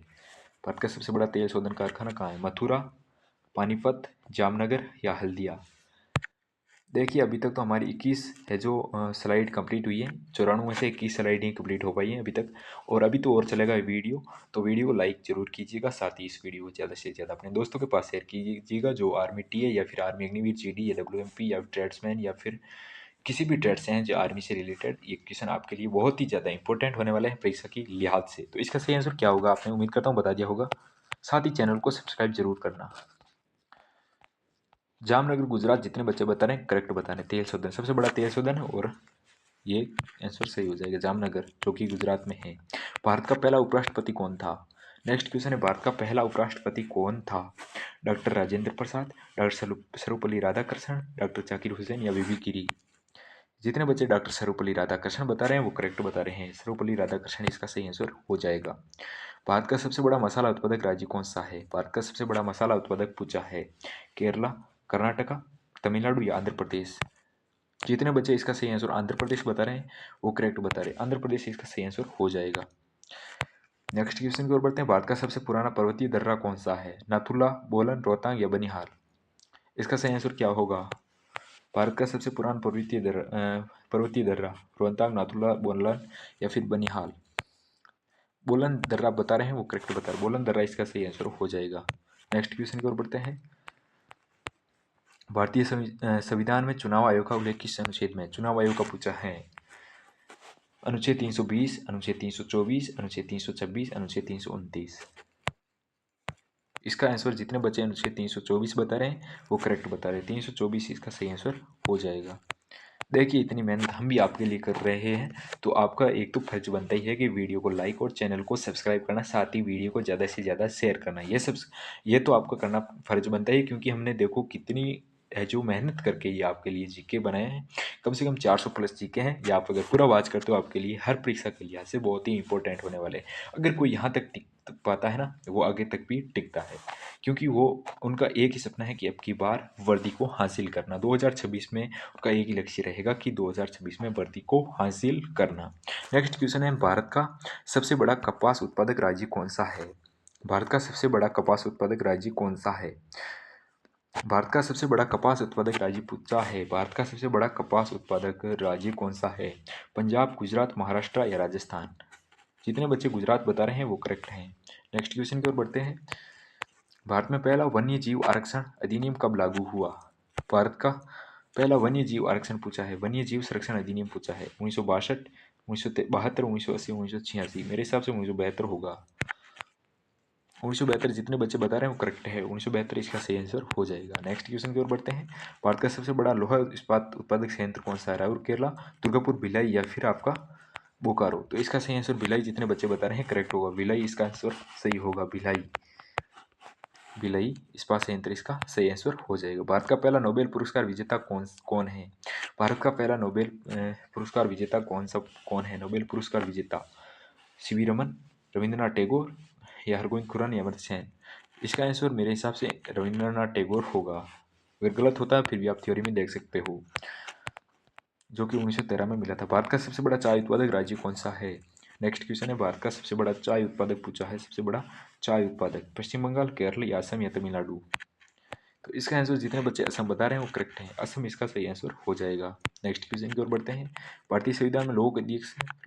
भारत का सबसे बड़ा तेल शोधन कारखाना कहाँ है? मथुरा, पानीपत, जामनगर या हल्दिया? देखिए अभी तक तो हमारी 21 है जो स्लाइड कंप्लीट हुई है। 94 में से 21 स्लाइड ही कंप्लीट हो पाई है अभी तक, और अभी तो और चलेगा ये वीडियो। तो वीडियो को लाइक जरूर कीजिएगा, साथ ही इस वीडियो को ज़्यादा से ज़्यादा अपने दोस्तों के पास शेयर कीजिएगा जो आर्मी टी है या फिर आर्मी अग्निवीर जीडी या डब्ल्यूएमपी या ट्रेड्समैन या फिर किसी भी ट्रेड से हैं जो आर्मी से रिलेटेड। ये क्वेश्चन आपके लिए बहुत ही ज़्यादा इंपॉर्टेंट होने वाला है परीक्षा की लिहाज से। तो इसका सही आंसर क्या होगा आपने उम्मीद करता हूँ बता दिया होगा। साथ ही चैनल को सब्सक्राइब जरूर करना। जामनगर गुजरात, जितने बच्चे बता रहे हैं करेक्ट बता रहे हैं। तेल शोधन सबसे बड़ा तेल शोधन है और ये आंसर सही हो जाएगा, जामनगर जो कि गुजरात में है। भारत का पहला उपराष्ट्रपति कौन था? नेक्स्ट क्वेश्चन है, भारत का पहला उपराष्ट्रपति कौन था? Doctor Rajendra Prasad, doctor Sarvepalli Radhakrishnan, doctor Zakir Hussain या बीबी गिरी? जितने बच्चे डॉक्टर सर्वपल्ली राधाकृष्णन बता रहे हैं वो करेक्ट बता रहे हैं। सर्वपल्ली राधाकृष्णन इसका सही आंसर हो जाएगा। भारत का सबसे बड़ा मसाला उत्पादक राज्य कौन सा है? भारत का सबसे बड़ा मसाला उत्पादक पूछा है। केरला, कर्नाटका, तमिलनाडु या आंध्र प्रदेश? जितने बच्चे इसका सही आंसर आंध्र प्रदेश बता रहे हैं वो करेक्ट बता रहे हैं। आंध्र प्रदेश इसका सही आंसर हो जाएगा। नेक्स्ट क्वेश्चन की ओर बढ़ते हैं। भारत का सबसे पुराना पर्वतीय दर्रा कौन सा है? नाथुला, बोलन, रोहतांग या बनिहाल? इसका सही आंसर क्या होगा? भारत का सबसे पुराना पर्वतीय दर्रा रोहतांग, नाथुला, बोलन या फिर बनिहाल? बोलन दर्रा बता रहे हैं वो करेक्ट बता रहे हैं। बोलन दर्रा इसका सही आंसर हो जाएगा। नेक्स्ट क्वेश्चन की ओर बढ़ते हैं। भारतीय संविधान में चुनाव आयोग का उल्लेख किस अनुच्छेद में? चुनाव आयोग का पूछा है। अनुच्छेद 320, अनुच्छेद 324, अनुच्छेद 326, अनुच्छेद 329? इसका आंसर जितने बच्चे अनुच्छेद 324 बता रहे हैं वो करेक्ट बता रहे हैं। 324 इसका सही आंसर हो जाएगा। देखिए इतनी मेहनत हम भी आपके लिए कर रहे हैं तो आपका एक तो फर्ज बनता ही है कि वीडियो को लाइक और चैनल को सब्सक्राइब करना, साथ ही वीडियो को ज़्यादा से ज़्यादा शेयर करना। ये तो आपका करना फर्ज बनता है, क्योंकि हमने देखो कितनी है जो मेहनत करके ये आपके लिए जीके बनाए हैं। कम से कम 400 प्लस जीके हैं। ये आप अगर पूरा वॉच करते हो आपके लिए हर परीक्षा के लिहाज से बहुत ही इंपॉर्टेंट होने वाले हैं। अगर कोई यहाँ तक टिक पाता है ना वो आगे तक भी टिकता है, क्योंकि वो उनका एक ही सपना है कि अब की बार वर्दी को हासिल करना। 2026 में उनका एक ही लक्ष्य रहेगा कि 2026 में वर्दी को हासिल करना। नेक्स्ट क्वेश्चन है, भारत का सबसे बड़ा कपास उत्पादक राज्य कौन सा है? भारत का सबसे बड़ा कपास उत्पादक राज्य कौन सा है? भारत का सबसे बड़ा कपास उत्पादक राज्य पूछा है। भारत का सबसे बड़ा कपास उत्पादक राज्य कौन सा है? पंजाब, गुजरात, महाराष्ट्र या राजस्थान? जितने बच्चे गुजरात बता रहे हैं वो करेक्ट हैं। नेक्स्ट क्वेश्चन की ओर बढ़ते हैं। भारत में पहला वन्य जीव आरक्षण अधिनियम कब लागू हुआ? भारत का पहला वन्य जीव आरक्षण पूछा है, वन्य जीव संरक्षण अधिनियम पूछा है। 1962, 1972, 1980, 1986? मेरे हिसाब से 1972 होगा। 1972 जितने बच्चे बता रहे हैं वो करेक्ट है। 1972 इसका सही आंसर हो जाएगा। नेक्स्ट क्वेश्चन की ओर बढ़ते हैं। भारत का सबसे बड़ा लोहा इस्पात उत्पादक संयंत्र कौन सा है? रायपुर, केरला, दुर्गापुर, भिलाई या फिर आपका बोकारो? तो इसका सही आंसर भिलाई जितने बच्चे बता रहे हैं करेक्ट होगा। भिलाई इसका आंसर सही होगा। भिलाई भिलाई इस्पात संयंत्र इसका सही आंसर हो जाएगा। भारत का पहला नोबेल पुरस्कार विजेता कौन है? भारत का पहला नोबेल पुरस्कार विजेता कौन है? नोबेल पुरस्कार विजेता सीवी रमन, रविंद्रनाथ टैगोर या हरगोविंद खुराना या अमर्त्य सेन? इसका आंसर मेरे हिसाब से रविंद्रनाथ टैगोर होगा। अगर गलत होता है फिर भी आप थ्योरी में देख सकते हो, जो कि 1913 में मिला था। भारत का सबसे बड़ा चाय उत्पादक राज्य कौन सा है? नेक्स्ट क्वेश्चन है, भारत का सबसे बड़ा चाय उत्पादक पूछा है। सबसे बड़ा चाय उत्पादक पश्चिम बंगाल, केरल या असम या तमिलनाडु? तो इसका आंसर जितने बच्चे असम बता रहे हैं वो करेक्ट है। असम इसका सही आंसर हो जाएगा। नेक्स्ट क्वेश्चन की ओर बढ़ते हैं। भारतीय संविधान में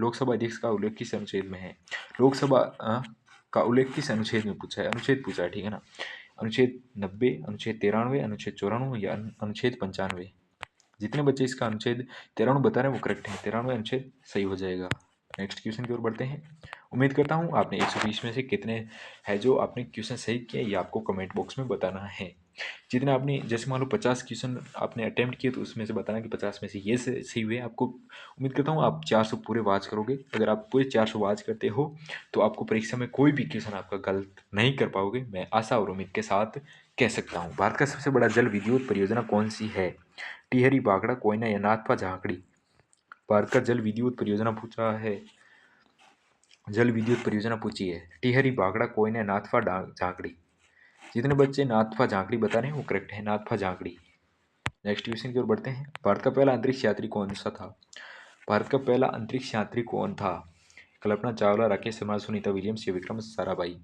लोकसभा अध्यक्ष का उल्लेख किस अनुच्छेद में है? लोकसभा का उल्लेख किस अनुच्छेद में पूछा है? अनुच्छेद पूछा है, ठीक है ना। अनुच्छेद 90, अनुच्छेद 93, अनुच्छेद 94 या अनुच्छेद 95? जितने बच्चे इसका अनुच्छेद 93 बता रहे हैं वो करेक्ट है। 93 अनुच्छेद सही हो जाएगा। नेक्स्ट क्वेश्चन की ओर बढ़ते हैं। उम्मीद करता हूँ आपने 120 में से कितने है जो आपने क्वेश्चन सही किए ये आपको कमेंट बॉक्स में बताना है। जितने आपने जैसे मान लो 50 क्वेश्चन आपने अटेम्प्ट किए तो उसमें से बताना कि 50 में से ये सही हुए आपको। उम्मीद करता हूँ आप 400 पूरे वाच करोगे। अगर आप पूरे 400 वाच करते हो तो आपको परीक्षा में कोई भी क्वेश्चन आपका गलत नहीं कर पाओगे, मैं आशा और उम्मीद के साथ कह सकता हूँ। भारत का सबसे बड़ा जल विद्युत परियोजना कौन सी है? टिहरी, बागड़ा, कोयना या नाथपा झांकड़ी? भारत का जल विद्युत परियोजना पूछा है। जल विद्युत परियोजना पूछी है टिहरी, बागड़ा, कोयना, नाथपा झांकड़ी? जितने बच्चे नाथपा झांकड़ी बता रहे हैं वो करेक्ट है। नाथपा झांकड़ी। नेक्स्ट क्वेश्चन की ओर बढ़ते हैं। भारत का पहला अंतरिक्ष यात्री कौन सा था? भारत का पहला अंतरिक्ष यात्री कौन था? कल्पना चावला, राकेश शर्मा, सुनीता विलियम्स या विक्रम साराभाई?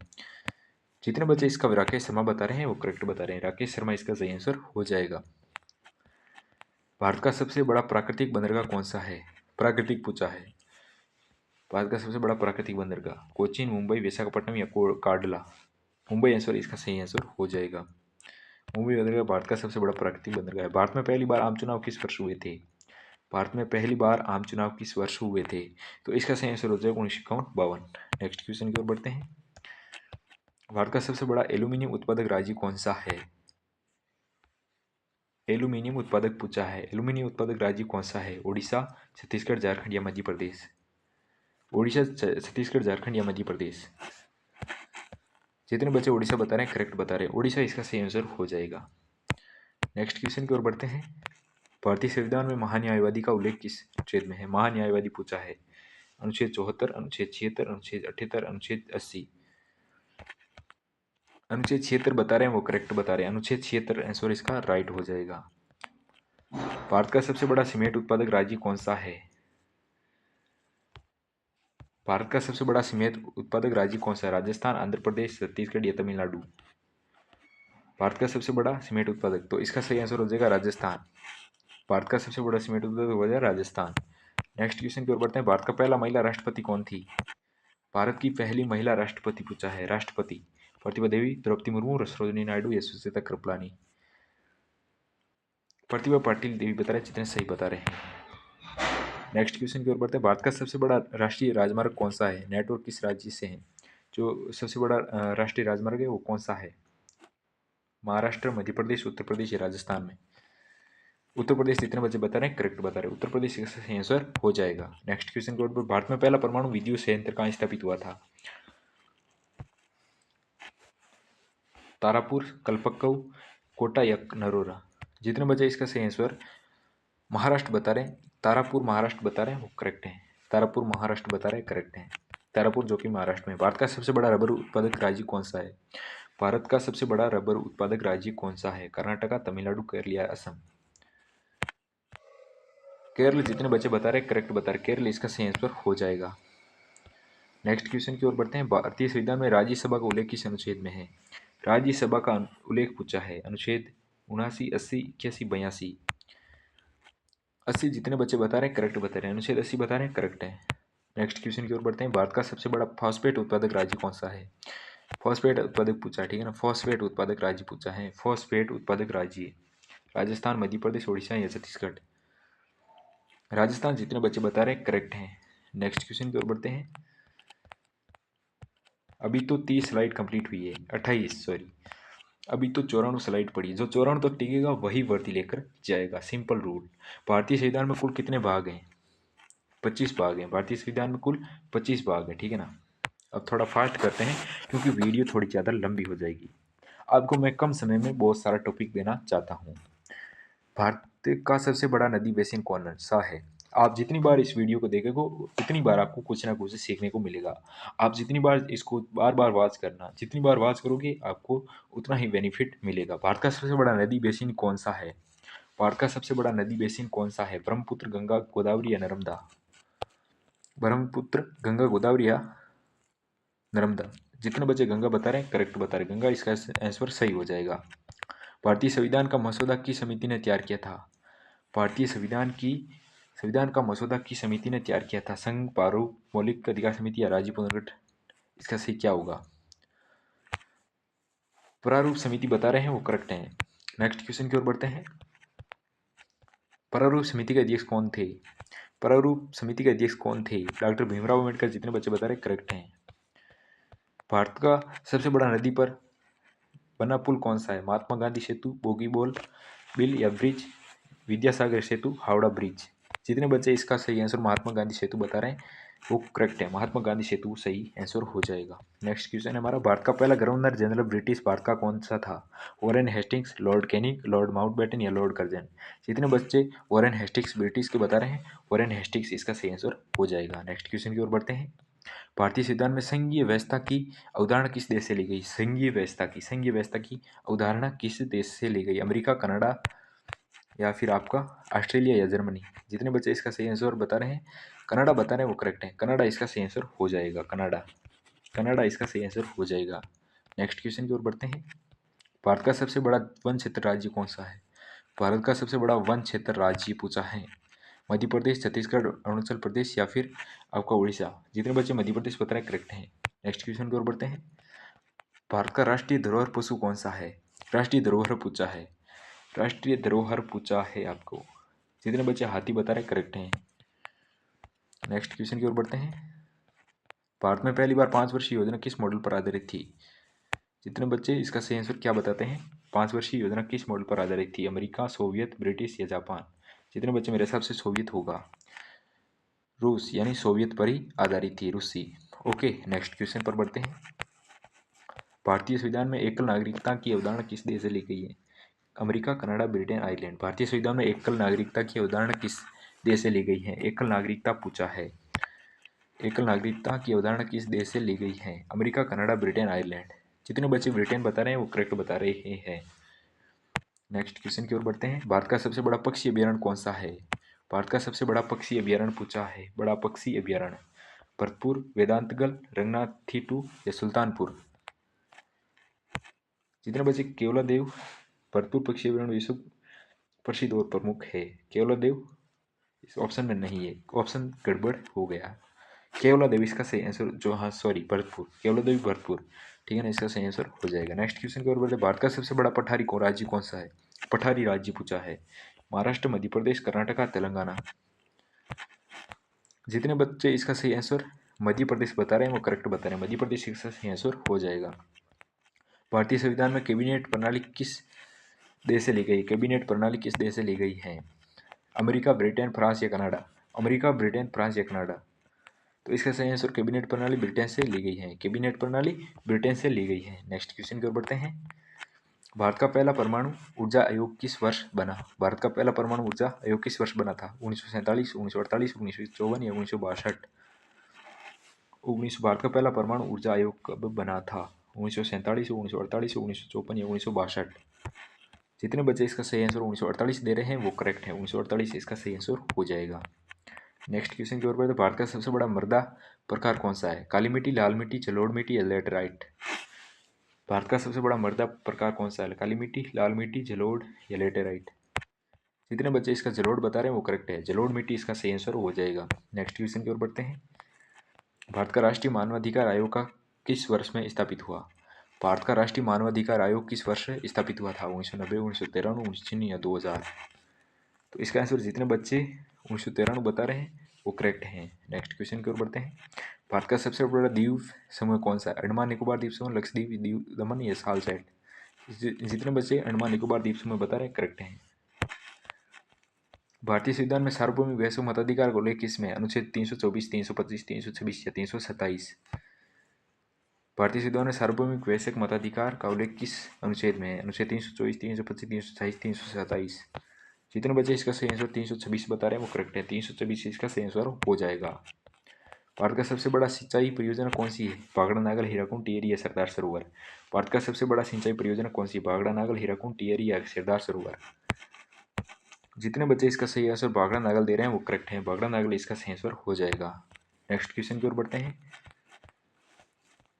जितने बच्चे इसका राकेश शर्मा बता रहे हैं वो करेक्ट बता रहे हैं, राकेश शर्मा इसका सही आंसर हो जाएगा। भारत का सबसे बड़ा प्राकृतिक बंदरगाह कौन सा है? प्राकृतिक पूछा है। भारत का सबसे बड़ा प्राकृतिक बंदरगाह कोचीन, मुंबई, विशाखापट्टनम या कार्डला? मुंबई आंसर इसका सही आंसर हो जाएगा। मुंबई बंदरगाह भारत का सबसे बड़ा प्राकृतिक बंदरगाह है। भारत में पहली बार आम चुनाव किस वर्ष हुए थे? भारत में पहली बार आम चुनाव किस वर्ष हुए थे? तो इसका सही आंसर हो जाएगा 1951। नेक्स्ट क्वेश्चन की ओर बढ़ते हैं। भारत का सबसे बड़ा एल्यूमिनियम उत्पादक राज्य कौन सा है? एल्यूमिनियम उत्पादक पूछा है। एल्यूमिनियम उत्पादक राज्य कौन सा है? उड़ीसा, छत्तीसगढ़, झारखंड या मध्य प्रदेश? उड़ीसा, छत्तीसगढ़, झारखंड या मध्य प्रदेश? जितने बच्चे उड़ीसा बता रहे हैं करेक्ट बता रहे हैं, उड़ीसा इसका सही आंसर हो जाएगा। नेक्स्ट क्वेश्चन की ओर बढ़ते हैं। भारतीय संविधान में महान्यायवादी का उल्लेख किस अनुच्छेद में है? महान्यायवादी पूछा है। अनुच्छेद 74, अनुच्छेद 76, अनुच्छेद 78, अनुच्छेद 80? अनुच्छेद 76 बता रहे हैं वो करेक्ट बता रहे हैं, अनुच्छेद 76 आंसर इसका राइट हो जाएगा। भारत का सबसे बड़ा सीमेंट उत्पादक राज्य कौन सा है? भारत का सबसे बड़ा सीमेंट उत्पादक राज्य कौन सा है? राजस्थान, आंध्र प्रदेश, छत्तीसगढ़ या तमिलनाडु? भारत का सबसे बड़ा सीमेंट उत्पादक, तो इसका सही आंसर हो जाएगा राजस्थान। भारत का सबसे बड़ा सीमेंट उत्पादक हो जाएगा राजस्थान। नेक्स्ट क्वेश्चन की ओर बढ़ते हैं। भारत का पहला महिला राष्ट्रपति कौन थी? भारत की पहली महिला राष्ट्रपति पूछा है। राष्ट्रपति प्रतिभा देवी, द्रौपदी मुर्मू, सरोजिनी नायडू या सुचेता कृपलानी? प्रतिभा पाटिल देवी बता रहे हैं, जितने सही बता रहे हैं। नेक्स्ट क्वेश्चन की ओर बढ़ते हैं। भारत का सबसे बड़ा राष्ट्रीय राजमार्ग कौन सा है? नेटवर्क किस राज्य से है? जो सबसे बड़ा राष्ट्रीय राजमार्ग है वो कौन सा है? महाराष्ट्र, मध्य प्रदेश, उत्तर प्रदेश या राजस्थान में? उत्तर प्रदेश जितने बच्चे बता रहे हैं करेक्ट बता रहे हैं, उत्तर प्रदेश इसका सही आंसर हो जाएगा। नेक्स्ट क्वेश्चन की ओर बढ़ते हैं। भारत में पहला परमाणु विद्युत संयंत्र कहाँ स्थापित हुआ था? तारापुर, कल्पक्कू, कोटा या नरोरा? जितने बच्चे इसका सही आंसर महाराष्ट्र बता रहे हैं, तारापुर महाराष्ट्र बता रहे हैं वो करेक्ट है। तारापुर महाराष्ट्र बता रहे हैं करेक्ट है। तारापुर जो कि महाराष्ट्र में। भारत का सबसे बड़ा रबर उत्पादक राज्य कौन सा है? भारत का सबसे बड़ा रबर उत्पादक राज्य कौन सा है? कर्नाटका, तमिलनाडु, केरल या असम? केरल जितने बच्चे बता रहे हैं करेक्ट बता रहे हैं, केरल इसका सही आंसर हो जाएगा। नेक्स्ट क्वेश्चन की ओर बढ़ते हैं। भारतीय संविधान में राज्यसभा का उल्लेख किस अनुच्छेद में है? राज्यसभा का उल्लेख पूछा है। अनुच्छेद 79, 80, 81, 82? 80 जितने बच्चे बता रहे हैं करेक्ट बता रहे हैं, अनुच्छेद 80 बता रहे हैं करेक्ट है। नेक्स्ट क्वेश्चन की ओर बढ़ते हैं। भारत का सबसे बड़ा फॉस्फेट उत्पादक राज्य कौन सा है? फॉस्फेट उत्पादक पूछा है, ठीक है ना। फॉस्फेट उत्पादक राज्य पूछा है। फॉस्फेट उत्पादक राज्य राजस्थान, मध्य प्रदेश, उड़ीसा या छत्तीसगढ़? राजस्थान जितने बच्चे बता रहे हैं करेक्ट हैं। नेक्स्ट क्वेश्चन की ओर बढ़ते हैं। अभी तो 30 स्लाइड कंप्लीट हुई है, 28 सॉरी, अभी तो 94 स्लाइड पड़ी है। जो 94 तक टिकेगा वही वर्दी लेकर जाएगा, सिंपल रूल। भारतीय संविधान में कुल कितने भाग हैं? 25 भाग हैं। भारतीय संविधान में कुल 25 भाग हैं, ठीक है ना। अब थोड़ा फास्ट करते हैं क्योंकि वीडियो थोड़ी ज़्यादा लंबी हो जाएगी। आपको मैं कम समय में बहुत सारा टॉपिक देना चाहता हूँ। भारत का सबसे बड़ा नदी बेसिन कौन सा है? आप जितनी बार इस वीडियो को देखेंगे उतनी बार आपको कुछ ना कुछ सीखने को मिलेगा। आप जितनी बार इसको बार बार वॉच करना, जितनी बार वॉच करोगे आपको उतना ही बेनिफिट मिलेगा। भारत का सबसे बड़ा नदी बेसिन कौन सा है? भारत का सबसे बड़ा नदी बेसिन कौन सा है? ब्रह्मपुत्र, गंगा, गोदावरी या नर्मदा? ब्रह्मपुत्र, गंगा, गोदावरी या नर्मदा? जितने बच्चे गंगा बता रहे हैं करेक्ट बता रहे हैं, गंगा इसका आंसर सही हो जाएगा। भारतीय संविधान का मसौदा किस समिति ने तैयार किया था? भारतीय संविधान का मसौदा किस समिति ने तैयार किया था? संघ, प्रारूप, मौलिक अधिकार समिति या राज्य पुनर्गठन? इसका सही क्या होगा? प्रारूप समिति बता रहे हैं वो करेक्ट है। नेक्स्ट क्वेश्चन की ओर बढ़ते हैं। प्रारूप समिति के अध्यक्ष कौन थे? प्रारूप समिति के अध्यक्ष कौन थे? डॉक्टर भीमराव अम्बेडकर। जितने बच्चे बता रहे हैं करेक्ट हैं। भारत का सबसे बड़ा नदी पर बना पुल कौन सा है? महात्मा गांधी सेतु, बोगीबील बिल या ब्रिज, विद्यासागर सेतु, हावड़ा ब्रिज? जितने बच्चे इसका सही आंसर महात्मा गांधी सेतु बता रहे हैं वो करेक्ट है। महात्मा गांधी सेतु सही आंसर हो जाएगा। नेक्स्ट क्वेश्चन है हमारा। भारत का पहला गवर्नर जनरल ब्रिटिश भारत का कौन सा था? Warren Hastings, Lord Canning, Lord Mountbatten या लॉर्ड कर्जन? जितने बच्चे वॉरेन हेस्टिंग्स ब्रिटिश के बता रहे हैं, वॉरेन हेस्टिंग्स इसका सही आंसर हो जाएगा। नेक्स्ट क्वेश्चन की ओर बढ़ते हैं। भारतीय संविधान में संघीय व्यवस्था की अवधारणा किस देश से ली गई? संघीय व्यवस्था की अवधारणा किस देश से ली गई? अमेरिका, कनाडा या फिर आपका ऑस्ट्रेलिया या जर्मनी? जितने बच्चे इसका सही आंसर बता रहे हैं कनाडा बता रहे हैं वो करेक्ट है। कनाडा इसका सही आंसर हो जाएगा। कनाडा इसका सही आंसर हो जाएगा। नेक्स्ट क्वेश्चन की ओर बढ़ते हैं। भारत का सबसे बड़ा वन क्षेत्र राज्य कौन सा है? भारत का सबसे बड़ा वन क्षेत्र राज्य पूछा है। मध्य प्रदेश, छत्तीसगढ़, अरुणाचल प्रदेश या फिर आपका उड़ीसा। जितने बच्चे मध्य प्रदेश बता रहे करेक्ट हैं। नेक्स्ट क्वेश्चन की ओर बढ़ते हैं। भारत का राष्ट्रीय धरोहर पशु कौन सा है? राष्ट्रीय धरोहर पूछा है। राष्ट्रीय धरोहर पूछा है आपको। जितने बच्चे हाथी बता रहे करेक्ट हैं। नेक्स्ट क्वेश्चन की ओर बढ़ते हैं। भारत में पहली बार 5 वर्षीय योजना किस मॉडल पर आधारित थी? जितने बच्चे इसका सही आंसर क्या बताते हैं? 5 वर्षीय योजना किस मॉडल पर आधारित थी? अमेरिका, सोवियत, ब्रिटिश या जापान? जितने बच्चे मेरे हिसाब से सोवियत होगा। रूस यानी सोवियत पर ही आधारित थी, रूसी। ओके, नेक्स्ट क्वेश्चन पर बढ़ते हैं। भारतीय संविधान में एकल नागरिकता की अवधारणा किस देश से ली गई है? America, Canada, Britain, Ireland. भारतीय संविधान में एकल नागरिकता की अवधारणा किस देश से ली गई है? एकल नागरिकता पूछा है। एकल नागरिकता की अवधारणा किस देश से ली गई है? America, Canada, Britain, Ireland. जितने बच्चे ब्रिटेन बता रहे हैं वो करेक्ट बता रहे हैं। नेक्स्ट क्वेश्चन की ओर बढ़ते हैं। भारत का सबसे बड़ा पक्षी अभ्यारण्य कौन सा है? भारत का सबसे बड़ा पक्षी अभ्यारण्य पूछा है। बड़ा पक्षी अभ्यारण्य भरतपुर, वेदांतगल, रंगनाथीटू या सुल्तानपुर। जितने बच्चे केवलादेव भरतपुर पक्षी अभ्यारण्य विश्व प्रसिद्ध और प्रमुख है। केवलादेव इस ऑप्शन में नहीं है, ऑप्शन गड़बड़ हो गया। केवलादेव इसका सही आंसर जो, हाँ सॉरी, भरतपुर, केवलादेवी भरतपुर, ठीक है ना, इसका सही आंसर हो जाएगा। नेक्स्ट क्वेश्चन की ओर बढ़ते। भारत का सबसे बड़ा पठारी राज्य कौन सा है? पठारी राज्य पूछा है। महाराष्ट्र, मध्य प्रदेश, कर्नाटका, तेलंगाना। जितने बच्चे इसका सही आंसर मध्य प्रदेश बता रहे हैं वो करेक्ट बता रहे हैं। मध्य प्रदेश इसका सही आंसर हो जाएगा। भारतीय संविधान में कैबिनेट प्रणाली किस देश से ली गई? कैबिनेट प्रणाली किस देश से ली गई है? अमेरिका, ब्रिटेन, फ्रांस या कनाडा? अमेरिका, ब्रिटेन, फ्रांस या कनाडा? तो इसका सही आंसर कैबिनेट प्रणाली ब्रिटेन से ली गई है। कैबिनेट प्रणाली ब्रिटेन से ली गई है। नेक्स्ट क्वेश्चन की ओर बढ़ते हैं। भारत का पहला परमाणु ऊर्जा आयोग किस वर्ष बना? भारत का पहला परमाणु ऊर्जा आयोग किस वर्ष बना था? 1947, 1948, 1954 या 1962? भारत का पहला परमाणु ऊर्जा आयोग कब बना था? 1947, 1948, 1954 या 1962? जितने बच्चे इसका सही आंसर 1948 दे रहे हैं वो करेक्ट है। 1948 इसका सही आंसर हो जाएगा। नेक्स्ट क्वेश्चन की ओर बढ़ते। भारत का सबसे बड़ा मृदा प्रकार कौन सा है? काली मिट्टी, लाल मिट्टी, जलोढ़ मिट्टी या लेटराइट? भारत का सबसे बड़ा मृदा प्रकार कौन सा है? काली मिट्टी, लाल मिट्टी, जलोढ़ या लेटेराइट? जितने बच्चे इसका जलोढ़ बता रहे हैं वो करेक्ट है। जलोढ़ मिट्टी इसका सही आंसर हो जाएगा। नेक्स्ट क्वेश्चन की ओर बढ़ते हैं। भारत का राष्ट्रीय मानवाधिकार आयोग का किस वर्ष में स्थापित हुआ? भारत का राष्ट्रीय मानवाधिकार आयोग किस वर्ष स्थापित हुआ था? 1990, 1993, 1993 या 2000? तो इसका आंसर जितने बच्चे 1993 बता रहे हैं वो करेक्ट हैं। नेक्स्ट क्वेश्चन की ओर बढ़ते हैं। भारत का सबसे बड़ा द्वीप समूह कौन सा है? अंडमान निकोबार द्वीप समूह, लक्षद्वीप, दीव दमन या सालसेट? जितने बच्चे अंडमान निकोबार द्वीप समूह बता रहे हैं करेक्ट हैं। भारतीय संविधान में सार्वभौमिक वैश्विक मताधिकार को लेकर किसमें? अनुच्छेद 324, 325, 326 या 327? भारतीय संविधान में सार्वभौमिक वैश्विक मताधिकार का उल्लेख किस अनुच्छेद में है? अनुच्छेद 324, 325, 327, 327? जितने बच्चे इसका सही आंसर 326 बता रहे हैं वो करेक्ट है। 326 इसका सही आंसर हो जाएगा। भारत का सबसे बड़ा सिंचाई परियोजना कौन सी है? भाखड़ा, नागल, हीराकुंड, टिहरी या सरदार सरोवर? भारत का सबसे बड़ा सिंचाई परियोजना कौन सी है? भाखड़ा, नागल, हीराकुंड, टिहरी या सरदार सरोवर? जितने बच्चे इसका सही आंसर भाखड़ा नागल दे रहे हैं वो करेक्ट है। भाखड़ा नागल इसका सही आंसर हो जाएगा। नेक्स्ट क्वेश्चन की ओर बढ़ते हैं।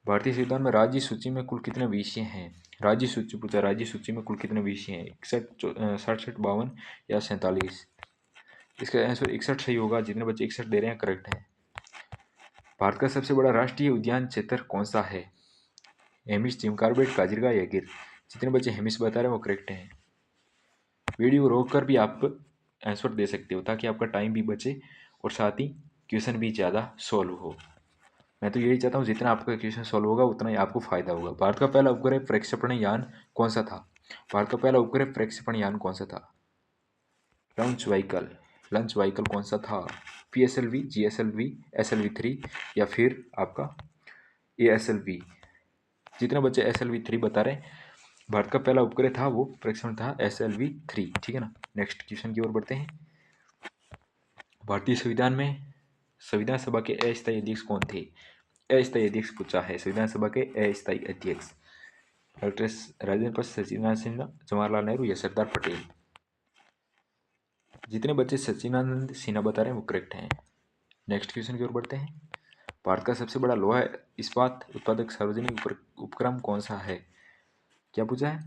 भारतीय संविधान में राज्य सूची में कुल कितने विषय हैं? राज्य सूची पूछा। राज्य सूची में कुल कितने विषय हैं? 61, 67, 52 या 47? इसका आंसर 61 सही होगा। जितने बच्चे 61 दे रहे हैं करेक्ट है। भारत का सबसे बड़ा राष्ट्रीय उद्यान क्षेत्र कौन सा है? हेमिस, जिम कॉर्बेट, काजीरंगा या गिर? जितने बच्चे हेमिस बता रहे हैं वो करेक्ट हैं। वीडियो रोक कर भी आप आंसर दे सकते हो ताकि आपका टाइम भी बचे और साथ ही क्वेश्चन भी ज़्यादा सॉल्व हो। मैं तो यही चाहता हूँ जितना आपका क्वेश्चन सॉल्व होगा उतना ही आपको फायदा होगा। भारत का पहला उपग्रह प्रक्षेपण यान कौन सा था? भारत का पहला उपग्रह प्रक्षेपण यान कौन सा था? Launch vehicle. लॉन्च व्हीकल कौन सा था? PSLV, GSLV, SLV-3 या फिर आपका ASLV? जितने बच्चे SLV-3 बता रहे हैं भारत का पहला उपग्रह था वो प्रक्षेपण था SLV-3, ठीक है ना। नेक्स्ट क्वेश्चन की ओर बढ़ते हैं। भारतीय संविधान में संविधान सभा के अस्थायी अध्यक्ष कौन थे? अस्थायी अध्यक्ष पूछा है। संविधान सभा के अस्थायी अध्यक्ष डॉक्टर राजेंद्र प्रसाद, सचिदानंद सिन्हा, जवाहरलाल नेहरू या सरदार पटेल? जितने बच्चे सचिदानंद सिन्हा बता रहे हैं वो करेक्ट हैं। नेक्स्ट क्वेश्चन की ओर बढ़ते हैं। भारत का सबसे बड़ा लोहा इस्पात उत्पादक सार्वजनिक उपक्रम कौन सा है? क्या पूछा है?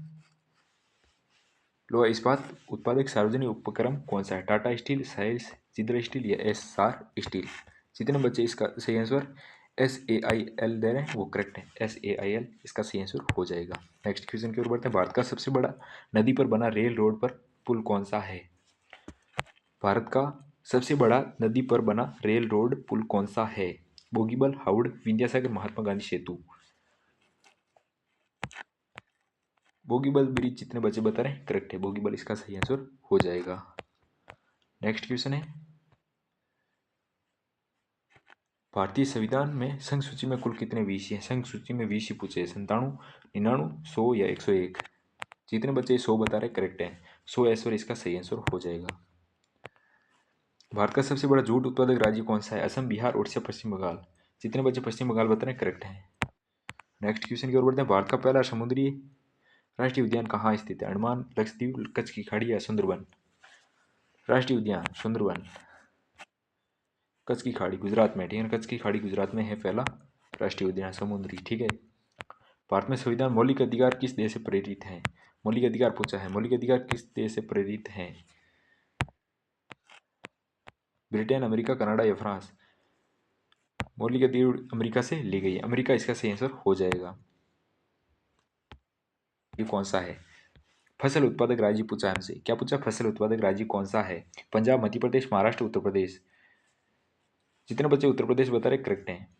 लोहा इस्पात उत्पादक सार्वजनिक उपक्रम कौन सा है? Tata steel, soils, Jindal steel या एस्सार स्टील? जितने बच्चे इसका सही आंसर SAIL दे रहे हैं वो करेक्ट है। SAIL इसका सही आंसर हो जाएगा। नेक्स्ट क्वेश्चन की ओर बढ़ते हैं। भारत का सबसे बड़ा नदी पर बना रेल रोड पर पुल कौन सा है? भारत का सबसे बड़ा नदी पर बना रेल रोड पुल कौन सा है? बोगीबल, हावड़, विंध्यासागर, महात्मा गांधी सेतु? बोगीबल ब्रिज जितने बच्चे बता रहे हैं करेक्ट है। बोगीबल इसका सही आंसर हो जाएगा। नेक्स्ट क्वेश्चन है, भारतीय संविधान में संघ सूची में कुल कितने विषय हैं? संघ सूची में विषय पूछे 97, 99, 100 या 101? जितने बच्चे 100 बता रहे करेक्ट है। 100 ऐश्वर इसका सही आंसर हो जाएगा। भारत का सबसे बड़ा जूट उत्पादक राज्य कौन सा है? असम, बिहार, उड़ीसा, पश्चिम बंगाल? जितने बच्चे पश्चिम बंगाल बता रहे हैं करेक्ट है। नेक्स्ट क्वेश्चन की ओर बढ़ते हैं। भारत का पहला समुद्री राष्ट्रीय उद्यान कहाँ स्थित है? अंडमान, लक्षद्वीप, कच्छ की खाड़ी या सुंदरबन? राष्ट्रीय उद्यान सुंदरबन, कच्छ की खाड़ी गुजरात में, ठीक है। कच्छ की खाड़ी गुजरात में है पहला राष्ट्रीय उद्यान समुद्री, ठीक है। भारत में संविधान मौलिक अधिकार किस देश से प्रेरित है? मौलिक अधिकार पूछा है। मौलिक अधिकार किस देश से प्रेरित है? ब्रिटेन, अमेरिका, कनाडा या फ्रांस? मौलिक अधिकार अमेरिका से ली गई है। अमेरिका इसका सही आंसर हो जाएगा। ये कौन सा है? फसल उत्पादक राज्य पूछा है हमसे। क्या पूछा? फसल उत्पादक राज्य कौन सा है? पंजाब, मध्य प्रदेश, महाराष्ट्र, उत्तर प्रदेश? जितने बच्चे उत्तर प्रदेश बता रहे करेक्ट हैं।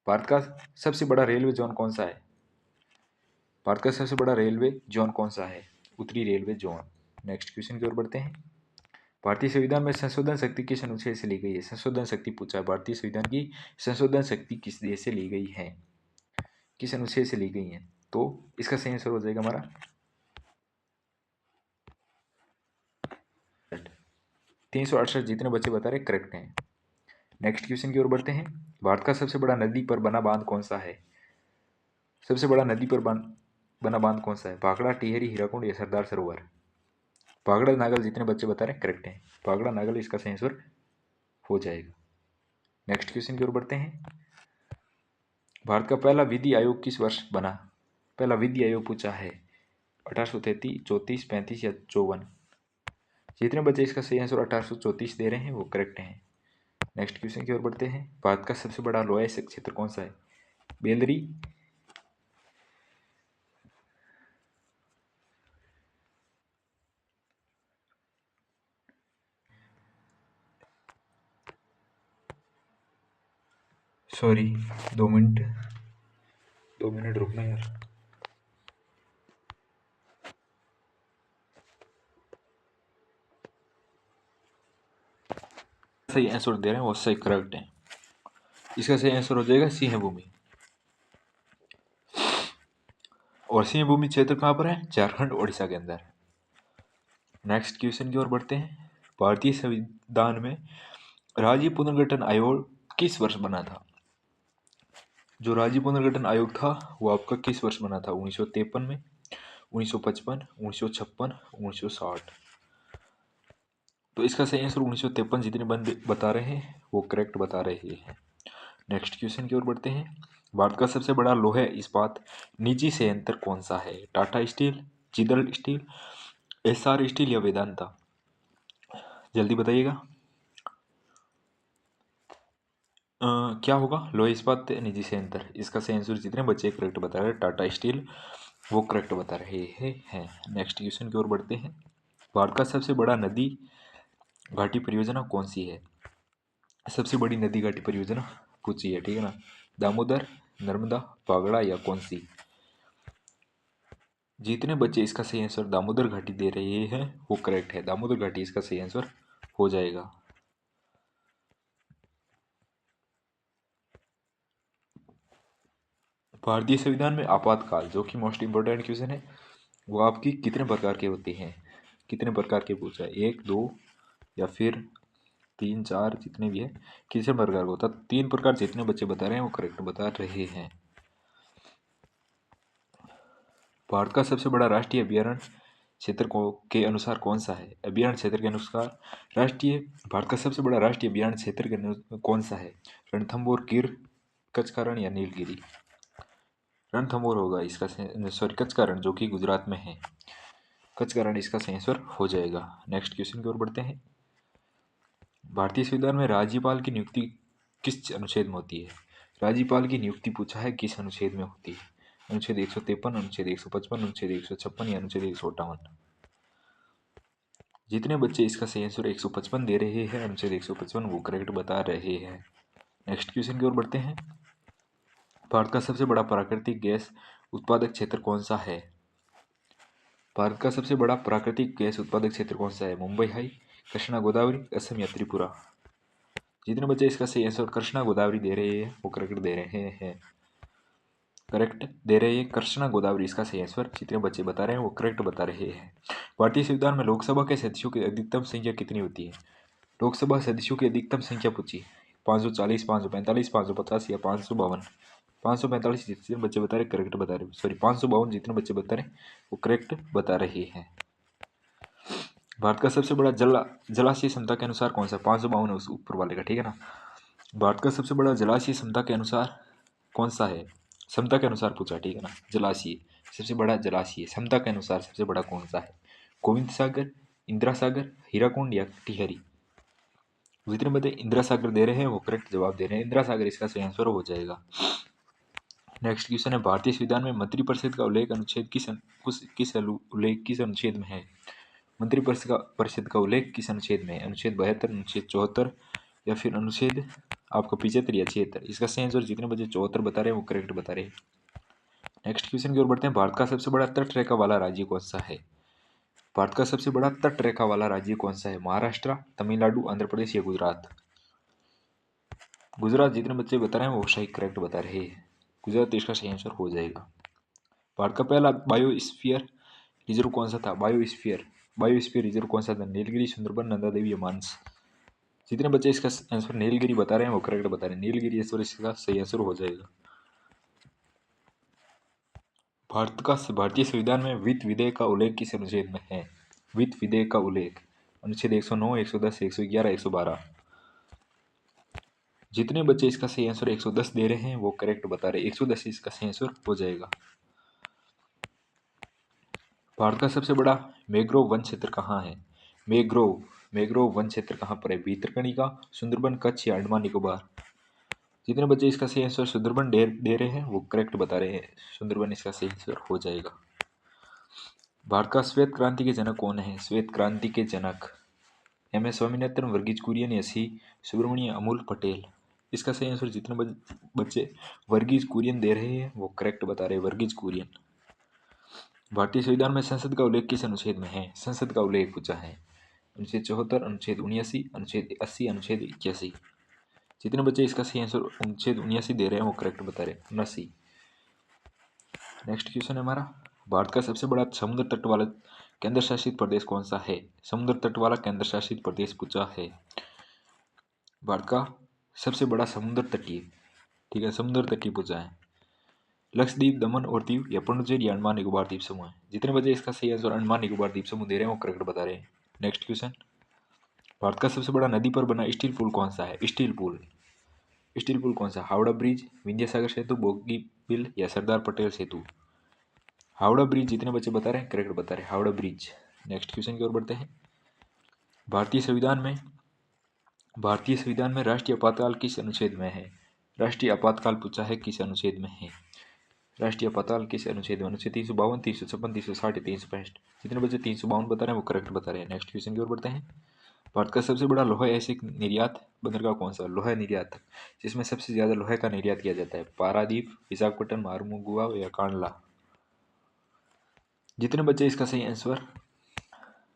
भारत का सबसे बड़ा रेलवे जोन कौन सा है? भारत का सबसे बड़ा रेलवे जोन कौन सा है? उत्तरी रेलवे जोन। नेक्स्ट क्वेश्चन की ओर बढ़ते हैं। भारतीय संविधान में संशोधन शक्ति किस अनुच्छेद से ली गई है? संशोधन शक्ति पूछा है। भारतीय संविधान की संशोधन शक्ति किस देश से ली गई है? किस अनुच्छेद से ली गई है? तो इसका सही आंसर हो जाएगा हमारा 368। जितने बच्चे बता रहे करेक्ट हैं। नेक्स्ट क्वेश्चन की ओर बढ़ते हैं। भारत का सबसे बड़ा नदी पर बना बांध कौन सा है? सबसे बड़ा नदी पर बना बांध कौन सा है? भाखड़ा, टिहरी, हीराकुंड या सरदार सरोवर? भाखड़ा नागल जितने बच्चे बता रहे हैं करेक्ट हैं। भाखड़ा नागल इसका सही आंसर हो जाएगा। नेक्स्ट क्वेश्चन की ओर बढ़ते हैं। भारत का पहला विधि आयोग किस वर्ष बना? पहला विधि आयोग पूछा है। 1833, 34, 35 या 54? जितने बच्चे इसका सही आंसर 1834 दे रहे हैं वो करेक्ट हैं। नेक्स्ट क्वेश्चन की ओर बढ़ते हैं। भारत का सबसे बड़ा लोहा क्षेत्र कौन सा है? बेलदरी, सॉरी 2 मिनट, 2 मिनट रुकना यार। सही आंसर दे रहे हैं वो सही करेक्ट है। इसका सही आंसर हो जाएगा सिंह भूमि। और सिंह भूमि क्षेत्र कहाँ पर है? झारखंड, उड़ीसा के अंदर। नेक्स्ट क्वेश्चन की ओर बढ़ते हैं। भारतीय संविधान में राज्य पुनर्गठन आयोग किस वर्ष बना था? जो राज्य पुनर्गठन आयोग था वो आपका किस वर्ष बना था? 1953 में, 1955, 1956, 1960? तो इसका सही आंसर 1953 जितने बंदे बता रहे हैं वो करेक्ट बता रहे हैं। नेक्स्ट क्वेश्चन की ओर बढ़ते हैं। भारत का सबसे बड़ा लोहे इस्पात निजी संयंत्र कौन सा है? Tata steel, Jindal steel, Essar steel या वेदांता? जल्दी बताइएगा। क्या होगा? लोहे इस्पात निजी संयंत्र, इसका सही आंसर जितने बच्चे करेक्ट बता रहे हैं टाटा स्टील वो करेक्ट बता रहे हैं। नेक्स्ट क्वेश्चन की ओर बढ़ते हैं। भारत का सबसे बड़ा नदी घाटी परियोजना कौन सी है? सबसे बड़ी नदी घाटी परियोजना पूछी है, ठीक है ना। दामोदर, नर्मदा, फागड़ा या कौन सी? जितने बच्चे इसका सही आंसर दामोदर घाटी दे रहे हैं वो करेक्ट है। दामोदर घाटी इसका सही आंसर हो जाएगा। भारतीय संविधान में आपातकाल जो कि मोस्ट इंपोर्टेंट क्वेश्चन है वो आपकी कितने प्रकार के होते हैं? कितने प्रकार के पूछा है? 1, 2 या फिर 3, 4 जितने भी है कितने प्रकार का होता है? 3 प्रकार जितने बच्चे बता रहे हैं वो करेक्ट बता रहे हैं। भारत का सबसे बड़ा राष्ट्रीय अभयारण्य क्षेत्र को के अनुसार कौन सा है? अभियान क्षेत्र के अनुसार राष्ट्रीय भारत का सबसे बड़ा राष्ट्रीय अभियान क्षेत्र के कौन सा है? रणथंभौर, गिर, कच्छ का रण या नीलगिरी? रणथंभौर होगा इसका सॉरी कच्छ का रण, जो कि गुजरात में है। कच्छ का रण इसका सही आंसर हो जाएगा। नेक्स्ट क्वेश्चन की ओर बढ़ते हैं। भारतीय संविधान में राज्यपाल की नियुक्ति किस अनुच्छेद में होती है? राज्यपाल की नियुक्ति पूछा है किस अनुच्छेद में होती है? अनुच्छेद 153, अनुच्छेद 155, अनुच्छेद 156 या अनुच्छेद 158? जितने बच्चे इसका सही आंसर 155 दे रहे हैं, अनुच्छेद 155 वो करेक्ट बता रहे हैं। नेक्स्ट क्वेश्चन की ओर बढ़ते हैं। भारत का सबसे बड़ा प्राकृतिक गैस उत्पादक क्षेत्र कौन सा है? भारत का सबसे बड़ा प्राकृतिक गैस उत्पादक क्षेत्र कौन सा है? मुंबई हाई, कृष्णा गोदावरी, असम या त्रिपुरा? जितने बच्चे इसका सही आंसर कृष्णा गोदावरी दे रहे हैं वो करेक्ट दे रहे हैं। करेक्ट दे रहे हैं कृष्णा गोदावरी इसका सही आंसर। जितने बच्चे बता रहे हैं वो करेक्ट बता रहे हैं। भारतीय संविधान में लोकसभा के सदस्यों की अधिकतम संख्या कितनी होती है? लोकसभा सदस्यों की अधिकतम संख्या पूछी 540, 545, 550 या 552? 545 जितने बच्चे बता रहे करेक्ट बता रहे, सॉरी 552 जितने बच्चे बता रहे वो करेक्ट बता रहे हैं। भारत का सबसे बड़ा जलाशय क्षमता के अनुसार कौन सा? 552 उस ऊपर वाले का, ठीक है ना। भारत का सबसे बड़ा जलाशय क्षमता के अनुसार कौन सा है? क्षमता के अनुसार पूछा, ठीक है ना। जलाशय सबसे बड़ा जलाशय क्षमता के अनुसार सबसे बड़ा कौन सा है? गोविंद सागर, इंदिरा सागर, हीराकुंड या टिहरी? जितने बच्चे इंदिरा सागर दे रहे हैं वो करेक्ट जवाब दे रहे हैं। इंदिरा सागर इसका सही आंसर हो जाएगा। नेक्स्ट क्वेश्चन है भारतीय संविधान में मंत्रिपरिषद का उल्लेख अनुच्छेद किस उल्लेख किस अनुच्छेद में है? मंत्रिपरिषद का उल्लेख किस अनुच्छेद में है? अनुच्छेद 72, अनुच्छेद 74 या फिर अनुच्छेद आपका 75 या 76? इसका सही आंसर जितने बच्चे 74 बता रहे हैं वो करेक्ट बता रहे हैं। नेक्स्ट क्वेश्चन की ओर बढ़ते हैं। भारत का सबसे बड़ा तट रेखा वाला राज्य कौन सा है? भारत का सबसे बड़ा तट रेखा वाला राज्य कौन सा है? महाराष्ट्र, तमिलनाडु, आंध्र प्रदेश या गुजरात? गुजरात जितने बच्चे बता रहे हैं वो सही करेक्ट बता रहे हैं। गुजरात इसका सही आंसर हो जाएगा। भारत का पहला बायोस्फीयर रिजर्व कौन सा था? बायोस्फीयर रिजर्व कौन सा था? नीलगिरी, सुंदरबन, नंदा देवी या मानस? जितने बच्चे इसका आंसर नीलगिरी बता रहे हैं वो करेक्ट बता रहे हैं। नीलगिरी इसका सही आंसर हो जाएगा। भारतीय संविधान में वित्त विधेयक का उल्लेख किस अनुच्छेद में है? वित्त विधेयक का उल्लेख अनुच्छेद 109, 110, 111, 112? जितने बच्चे इसका सही आंसर 110 दे रहे हैं वो करेक्ट बता रहे हैं। 110 इसका सही आंसर हो जाएगा। भारत का सबसे बड़ा मैंग्रोव वन क्षेत्र कहाँ है? मैंग्रोव वन क्षेत्र कहाँ पर है? भितरकनिका, सुंदरबन, कच्छ या अंडमान निकोबार? जितने बच्चे इसका सही आंसर सुंदरबन दे रहे हैं वो करेक्ट बता रहे हैं। सुंदरबन इसका सही आंसर हो जाएगा। भारत का श्वेत क्रांति के जनक कौन है? श्वेत क्रांति के जनक एम एस स्वामीनाथन, वर्गीज कुरियन या सी सुब्रमण्य अमूल पटेल? इसका सही आंसर जितने बच्चे वर्गीज कुरियन दे रहे हैं वो करेक्ट बता रहे हैं। वर्गीज कुरियन। भारतीय संविधान में संसद का उल्लेख किस अनुच्छेद में है? संसद का उल्लेख पूछा है। अनुच्छेद 74, अनुच्छेद 79, अनुच्छेद 80, अनुच्छेद 81? जितने बच्चे इसका सही आंसर अनुच्छेद 79 दे रहे हैं वो करेक्ट बता रहे हैं। 79। नेक्स्ट क्वेश्चन है हमारा। भारत का सबसे बड़ा समुद्र तट वाला केंद्र शासित प्रदेश कौन सा है? समुद्र तट वाला केंद्र शासित प्रदेश पूछा है। भारत का सबसे बड़ा समुद्र तटीय, ठीक है, समुद्र तटीय पूछा है। लक्षद्वीप, दमन और दीव या पुडुचेरी या अंडमान निकोबार द्वीप समूह है? जितने बच्चे इसका सही आंसर अंडमान निकोबार द्वीप समूह दे रहे हैं वो करेक्ट बता रहे हैं। Next question. भारत का सबसे बड़ा नदी पर बना स्टील पुल कौन सा है? स्टील पुल कौन सा? हावड़ा ब्रिज, विंध्य सागर सेतु, बोगीबिल या सरदार पटेल सेतु? हावड़ा ब्रिज जितने बच्चे बता रहे हैं करेक्ट बता रहे हैं। हावड़ा ब्रिज। नेक्स्ट क्वेश्चन की ओर बढ़ते हैं। भारतीय संविधान में राष्ट्रीय आपातकाल किस अनुच्छेद में है? राष्ट्रीय आपातकाल पूछा है किस अनुच्छेद में है? राष्ट्रीय आपातकाल किस अनुच्छेद में? अनुच्छेद 352, 356, 360, 365? जितने बच्चे 352 बता रहे हैं वो करेक्ट बता रहे हैं। नेक्स्ट क्वेश्चन की ओर बढ़ते हैं। भारत का सबसे बड़ा लोहा एसिक निर्यात बंदरगाह कौन सा? लोहा निर्यात जिसमें सबसे ज्यादा लोहे का निर्यात किया जाता है? पारादीप, विशाखापट्टनम, मारुमुगुआ या कांडला? जितने बच्चे इसका सही आंसर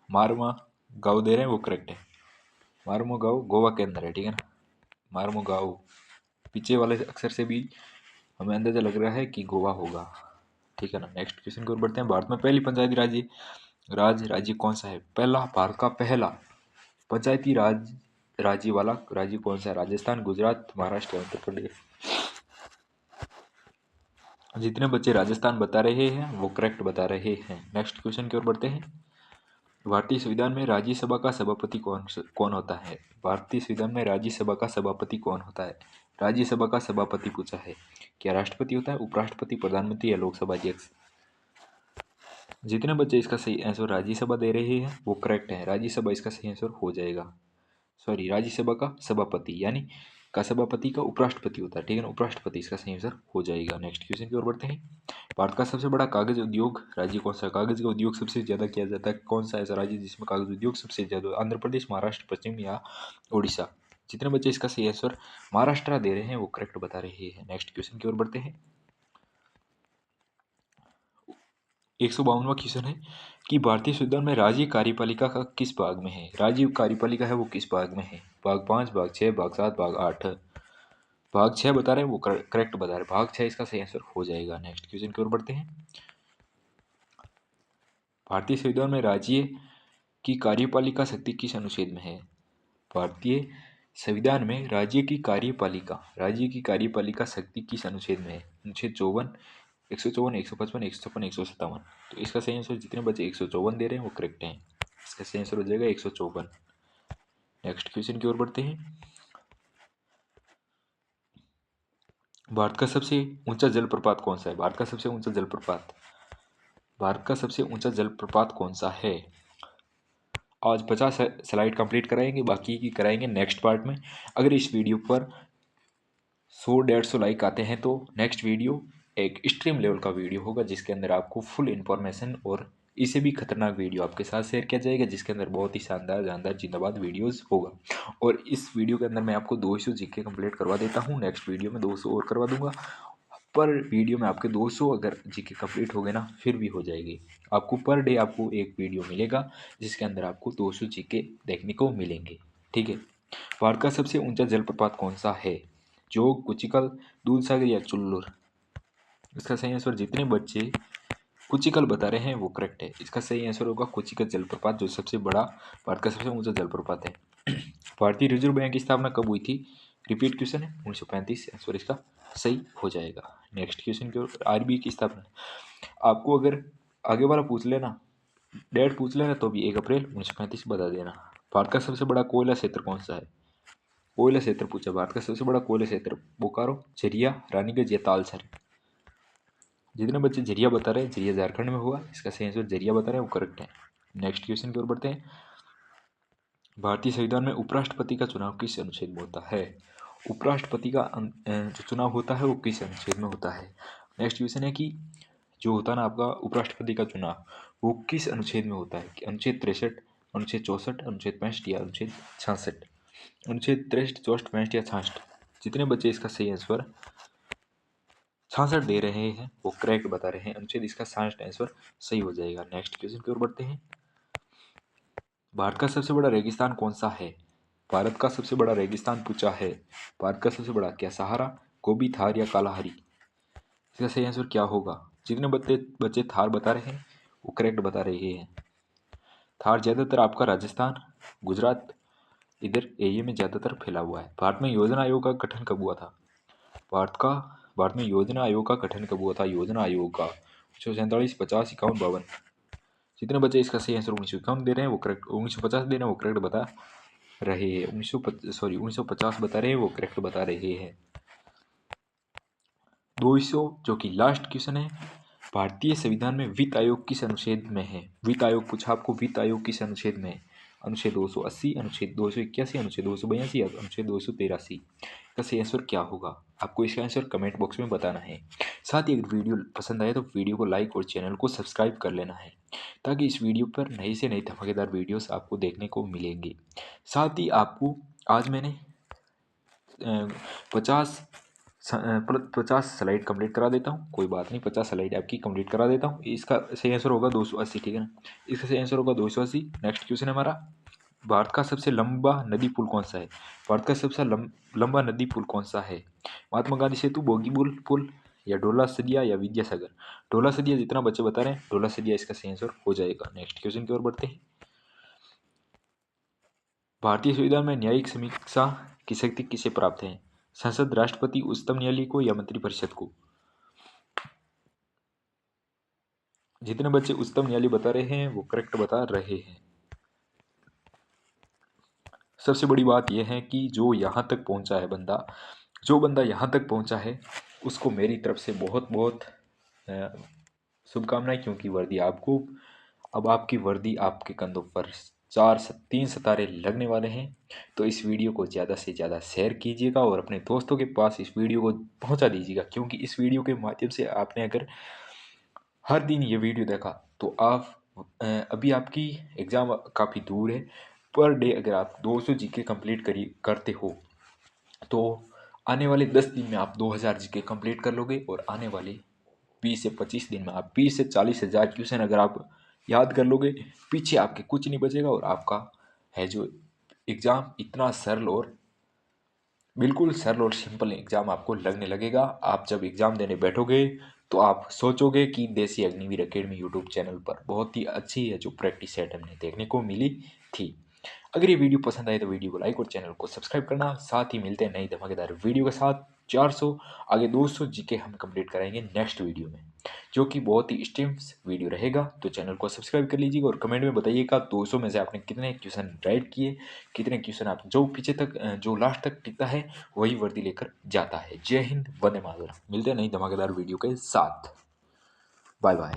मारुमुगाओ दे रहे हैं वो करेक्ट है। मारुमुगाओ गोवा के अंदर है, ठीक है ना। मारुमुगाओ पीछे वाले अक्षर से भी हमें अंदाजा लग रहा है कि गोवा होगा, ठीक है ना। नेक्स्ट क्वेश्चन की ओर बढ़ते हैं। भारत में पहली पंचायती राज्य कौन सा है? भारत का पहला पंचायती राज्य वाला राज्य कौन सा है? राजस्थान, गुजरात, महाराष्ट्र, उत्तर प्रदेश? जितने बच्चे राजस्थान बता रहे हैं वो करेक्ट बता रहे हैं। नेक्स्ट क्वेश्चन की ओर बढ़ते हैं। भारतीय संविधान में राज्यसभा का सभापति कौन होता है? भारतीय संविधान में राज्यसभा का सभापति कौन होता है? राज्यसभा का सभापति पूछा है। क्या राष्ट्रपति होता है, उपराष्ट्रपति, प्रधानमंत्री या लोकसभा अध्यक्ष? जितने बच्चे इसका सही आंसर राज्यसभा दे रहे हैं वो करेक्ट है। राज्यसभा इसका सही आंसर हो जाएगा। सॉरी, राज्यसभा का सभापति यानी का सभापति का उपराष्ट्रपति होता है, ठीक है ना, उपराष्ट्रपति इसका सही आंसर हो जाएगा। नेक्स्ट क्वेश्चन की ओर बढ़ते हैं। भारत का सबसे बड़ा कागज उद्योग राज्य कौन सा है? कागज का उद्योग सबसे ज्यादा किया जाता है, कौन सा ऐसा राज्य जिसमें कागज उद्योग सबसे ज्यादा? आंध्र प्रदेश, महाराष्ट्र, पश्चिम या उड़ीसा? जितने बच्चे इसका सही आंसर महाराष्ट्र दे रहे हैं वो करेक्ट बता रहे हैं। नेक्स्ट क्वेश्चन की ओर बढ़ते हैं। 152वां क्वेश्चन है कि भारतीय संविधान में राज्य कार्यपालिका का किस भाग में है? राज्य कार्यपालिका है वो किस भाग में है? भाग 5, भाग 6, भाग 7, भाग 8? भाग 6 बता रहे हैं वो करेक्ट बता रहे हैं। भाग 6 इसका सही आंसर हो जाएगा। नेक्स्ट क्वेश्चन की ओर बढ़ते हैं। भारतीय संविधान में राज्य की कार्यपालिका शक्ति किस अनुच्छेद में है? भारतीय संविधान में राज्य की कार्यपालिका शक्ति किस अनुच्छेद में है? अनुच्छेद 54, 154, 155, 156, 157? तो इसका सही आंसर जितने बच्चे 154 दे रहे हैं वो करेक्ट है। इसका सही आंसर हो जाएगा 154। नेक्स्ट क्वेश्चन की ओर बढ़ते हैं। भारत का सबसे ऊंचा जलप्रपात कौन सा है? भारत का सबसे ऊंचा जलप्रपात, भारत का सबसे ऊंचा जलप्रपात कौन सा है? आज 50 स्लाइड कंप्लीट कराएंगे, बाकी की कराएंगे नेक्स्ट पार्ट में। अगर इस वीडियो पर 100-150 लाइक आते हैं तो नेक्स्ट वीडियो एक एक्सट्रीम लेवल का वीडियो होगा जिसके अंदर आपको फुल इन्फॉर्मेशन और इसे भी खतरनाक वीडियो आपके साथ शेयर किया जाएगा जिसके अंदर बहुत ही शानदार जानदार जिंदाबाद वीडियोस होगा। और इस वीडियो के अंदर मैं आपको 200 जीके कंप्लीट करवा देता हूँ, नेक्स्ट वीडियो में 200 और करवा दूंगा। पर वीडियो में आपके 200 अगर जीके कंप्लीट हो गए ना फिर भी हो जाएगी। आपको पर डे आपको एक वीडियो मिलेगा जिसके अंदर आपको 200 जीके देखने को मिलेंगे, ठीक है। भारत का सबसे ऊंचा जलप्रपात कौन सा है? जोग, कुचिकल, दूधसागर या चुल्लुर? इसका सही आंसर जितने बच्चे कुचिकल बता रहे हैं वो करेक्ट है। इसका सही आंसर होगा कुचिकल जलप्रपात जो सबसे बड़ा भारत का सबसे ऊंचा जलप्रपात है। भारतीय रिजर्व बैंक की स्थापना कब हुई थी? रिपीट क्वेश्चन है, 1935 आंसर इसका सही हो जाएगा। नेक्स्ट क्वेश्चन की ओर। आरबीआई की स्थापना, आपको अगर आगे वाला पूछ लेना, डेट पूछ लेना तो भी 1 अप्रैल 1935 बता देना। भारत का सबसे बड़ा कोयला क्षेत्र कौन सा है? कोयला क्षेत्र पूछा, भारत का सबसे बड़ा कोयला क्षेत्र बोकारो, झरिया, रानीगंज या तालसर? जितने बच्चे झरिया बता रहे हैं, झरिया झारखंड में हुआ, इसका सही आंसर झरिया बता रहे हैं वो करेक्ट है। नेक्स्ट क्वेश्चन की ओर बढ़ते हैं। भारतीय संविधान में उपराष्ट्रपति का चुनाव किस अनुच्छेद में होता है? उपराष्ट्रपति का जो चुनाव होता है वो किस अनुच्छेद में होता है? नेक्स्ट क्वेश्चन है कि जो होता है ना आपका उपराष्ट्रपति का चुनाव वो किस अनुच्छेद में होता है? अनुच्छेद 63, अनुच्छेद 64, अनुच्छेद 65 या अनुच्छेद 66? अनुच्छेद 63, 64, 65 या 66? जितने बच्चे इसका सही आंसर 66 दे रहे हैं वो करेक्ट बता रहे हैं। अनुच्छेद इसका 66 आंसर सही हो जाएगा। नेक्स्ट क्वेश्चन की ओर बढ़ते हैं। भारत का सबसे बड़ा रेगिस्तान कौन सा है? भारत का सबसे बड़ा रेगिस्तान पूछा है। भारत का सबसे बड़ा, क्या सहारा, गोबी, थार या कालाहारी? इसका सही आंसर क्या होगा? जितने बच्चे बच्चे थार बता रहे हैं वो करेक्ट बता रहे हैं। थार ज़्यादातर आपका राजस्थान, गुजरात इधर एरिया में ज़्यादातर फैला हुआ है। भारत में योजना आयोग का गठन कब हुआ था? भारत में योजना आयोग का गठन कब हुआ था? योजना आयोग का 1947, 50, 51, 52? जितने बच्चे इसका सही आंसर 1951 दे रहे हैं वो करेक्ट, 1950 दे रहे हैं वो करेक्ट बता रहे हैं। 1950 बता रहे हैं वो करेक्ट बता रहे हैं। 200 जो कि लास्ट क्वेश्चन है। भारतीय संविधान में वित्त आयोग किस अनुच्छेद में है? वित्त आयोग पूछा आपको, वित्त आयोग किस अनुच्छेद में है? अनुच्छेद 280, अनुच्छेद 281, अनुच्छेद 282 या अनुच्छेद 283? इसका सही आंसर क्या होगा? आपको इसका आंसर कमेंट बॉक्स में बताना है। साथ ही अगर वीडियो पसंद आए तो वीडियो को लाइक और चैनल को सब्सक्राइब कर लेना है ताकि इस वीडियो पर नई से नई धमाकेदार वीडियोस आपको देखने को मिलेंगे। साथ ही आपको आज मैंने 50 स्लाइड कंप्लीट करा देता हूँ, कोई बात नहीं, 50 स्लाइड आपकी कंप्लीट करा देता हूँ। इसका सही आंसर होगा 280, ठीक है ना, इसका सही आंसर होगा 280। नेक्स्ट क्वेश्चन है हमारा, भारत का सबसे लंबा नदी पुल कौन सा है? भारत का सबसे लंबा नदी पुल कौन सा है? महात्मा गांधी सेतु, बोगीबील पुल या ढोला सदिया या विद्यासागर? ढोला सदिया जितना बच्चे बता रहे हैं ढोला सदिया इसका सही आंसर हो जाएगा। नेक्स्ट क्वेश्चन की ओर बढ़ते हैं। भारतीय संविधान में न्यायिक समीक्षा की शक्ति किसे प्राप्त है? संसद, राष्ट्रपति, उच्चतम न्यायालय को या मंत्रिपरिषद को? जितने बच्चे उच्चतम न्यायालय बता रहे हैं वो करेक्ट बता रहे हैं। सबसे बड़ी बात यह है कि जो यहाँ तक पहुँचा है बंदा, जो बंदा यहाँ तक पहुँचा है उसको मेरी तरफ से बहुत बहुत शुभकामनाएं, क्योंकि वर्दी आपको, अब आपकी वर्दी आपके कंधों पर 3 सितारे लगने वाले हैं। तो इस वीडियो को ज़्यादा से ज़्यादा शेयर कीजिएगा और अपने दोस्तों के पास इस वीडियो को पहुंचा दीजिएगा, क्योंकि इस वीडियो के माध्यम से आपने अगर हर दिन ये वीडियो देखा तो आप अभी आपकी एग्ज़ाम काफ़ी दूर है। पर डे अगर आप 200 जीके कंप्लीट करते हो तो आने वाले 10 दिन में आप 2000 जीके कंप्लीट कर लोगे, और आने वाले 20 से 25 दिन में आप 20 से 40 हज़ार क्वेश्चन अगर आप याद कर लोगे, पीछे आपके कुछ नहीं बचेगा और आपका है जो एग्ज़ाम इतना सरल और बिल्कुल सरल और सिंपल एग्ज़ाम आपको लगने लगेगा। आप जब एग्ज़ाम देने बैठोगे तो आप सोचोगे कि देसी अग्निवीर अकेडमी यूट्यूब चैनल पर बहुत ही अच्छी है जो प्रैक्टिस सेट हमने देखने को मिली थी। अगर ये वीडियो पसंद आए तो वीडियो को लाइक और चैनल को सब्सक्राइब करना। साथ ही मिलते हैं नई धमाकेदार वीडियो के साथ। 400 आगे 200 जीके हम कंप्लीट कराएंगे नेक्स्ट वीडियो में, जो कि बहुत ही स्टेम्स वीडियो रहेगा। तो चैनल को सब्सक्राइब कर लीजिएगा और कमेंट में बताइएगा 200 में से आपने कितने क्वेश्चन राइट किए, कितने क्वेश्चन आप जो पीछे तक जो लास्ट तक टिकता है वही वर्दी लेकर जाता है। जय हिंद, वंदे मातरम। मिलते हैं नई धमाकेदार वीडियो के साथ। Bye bye.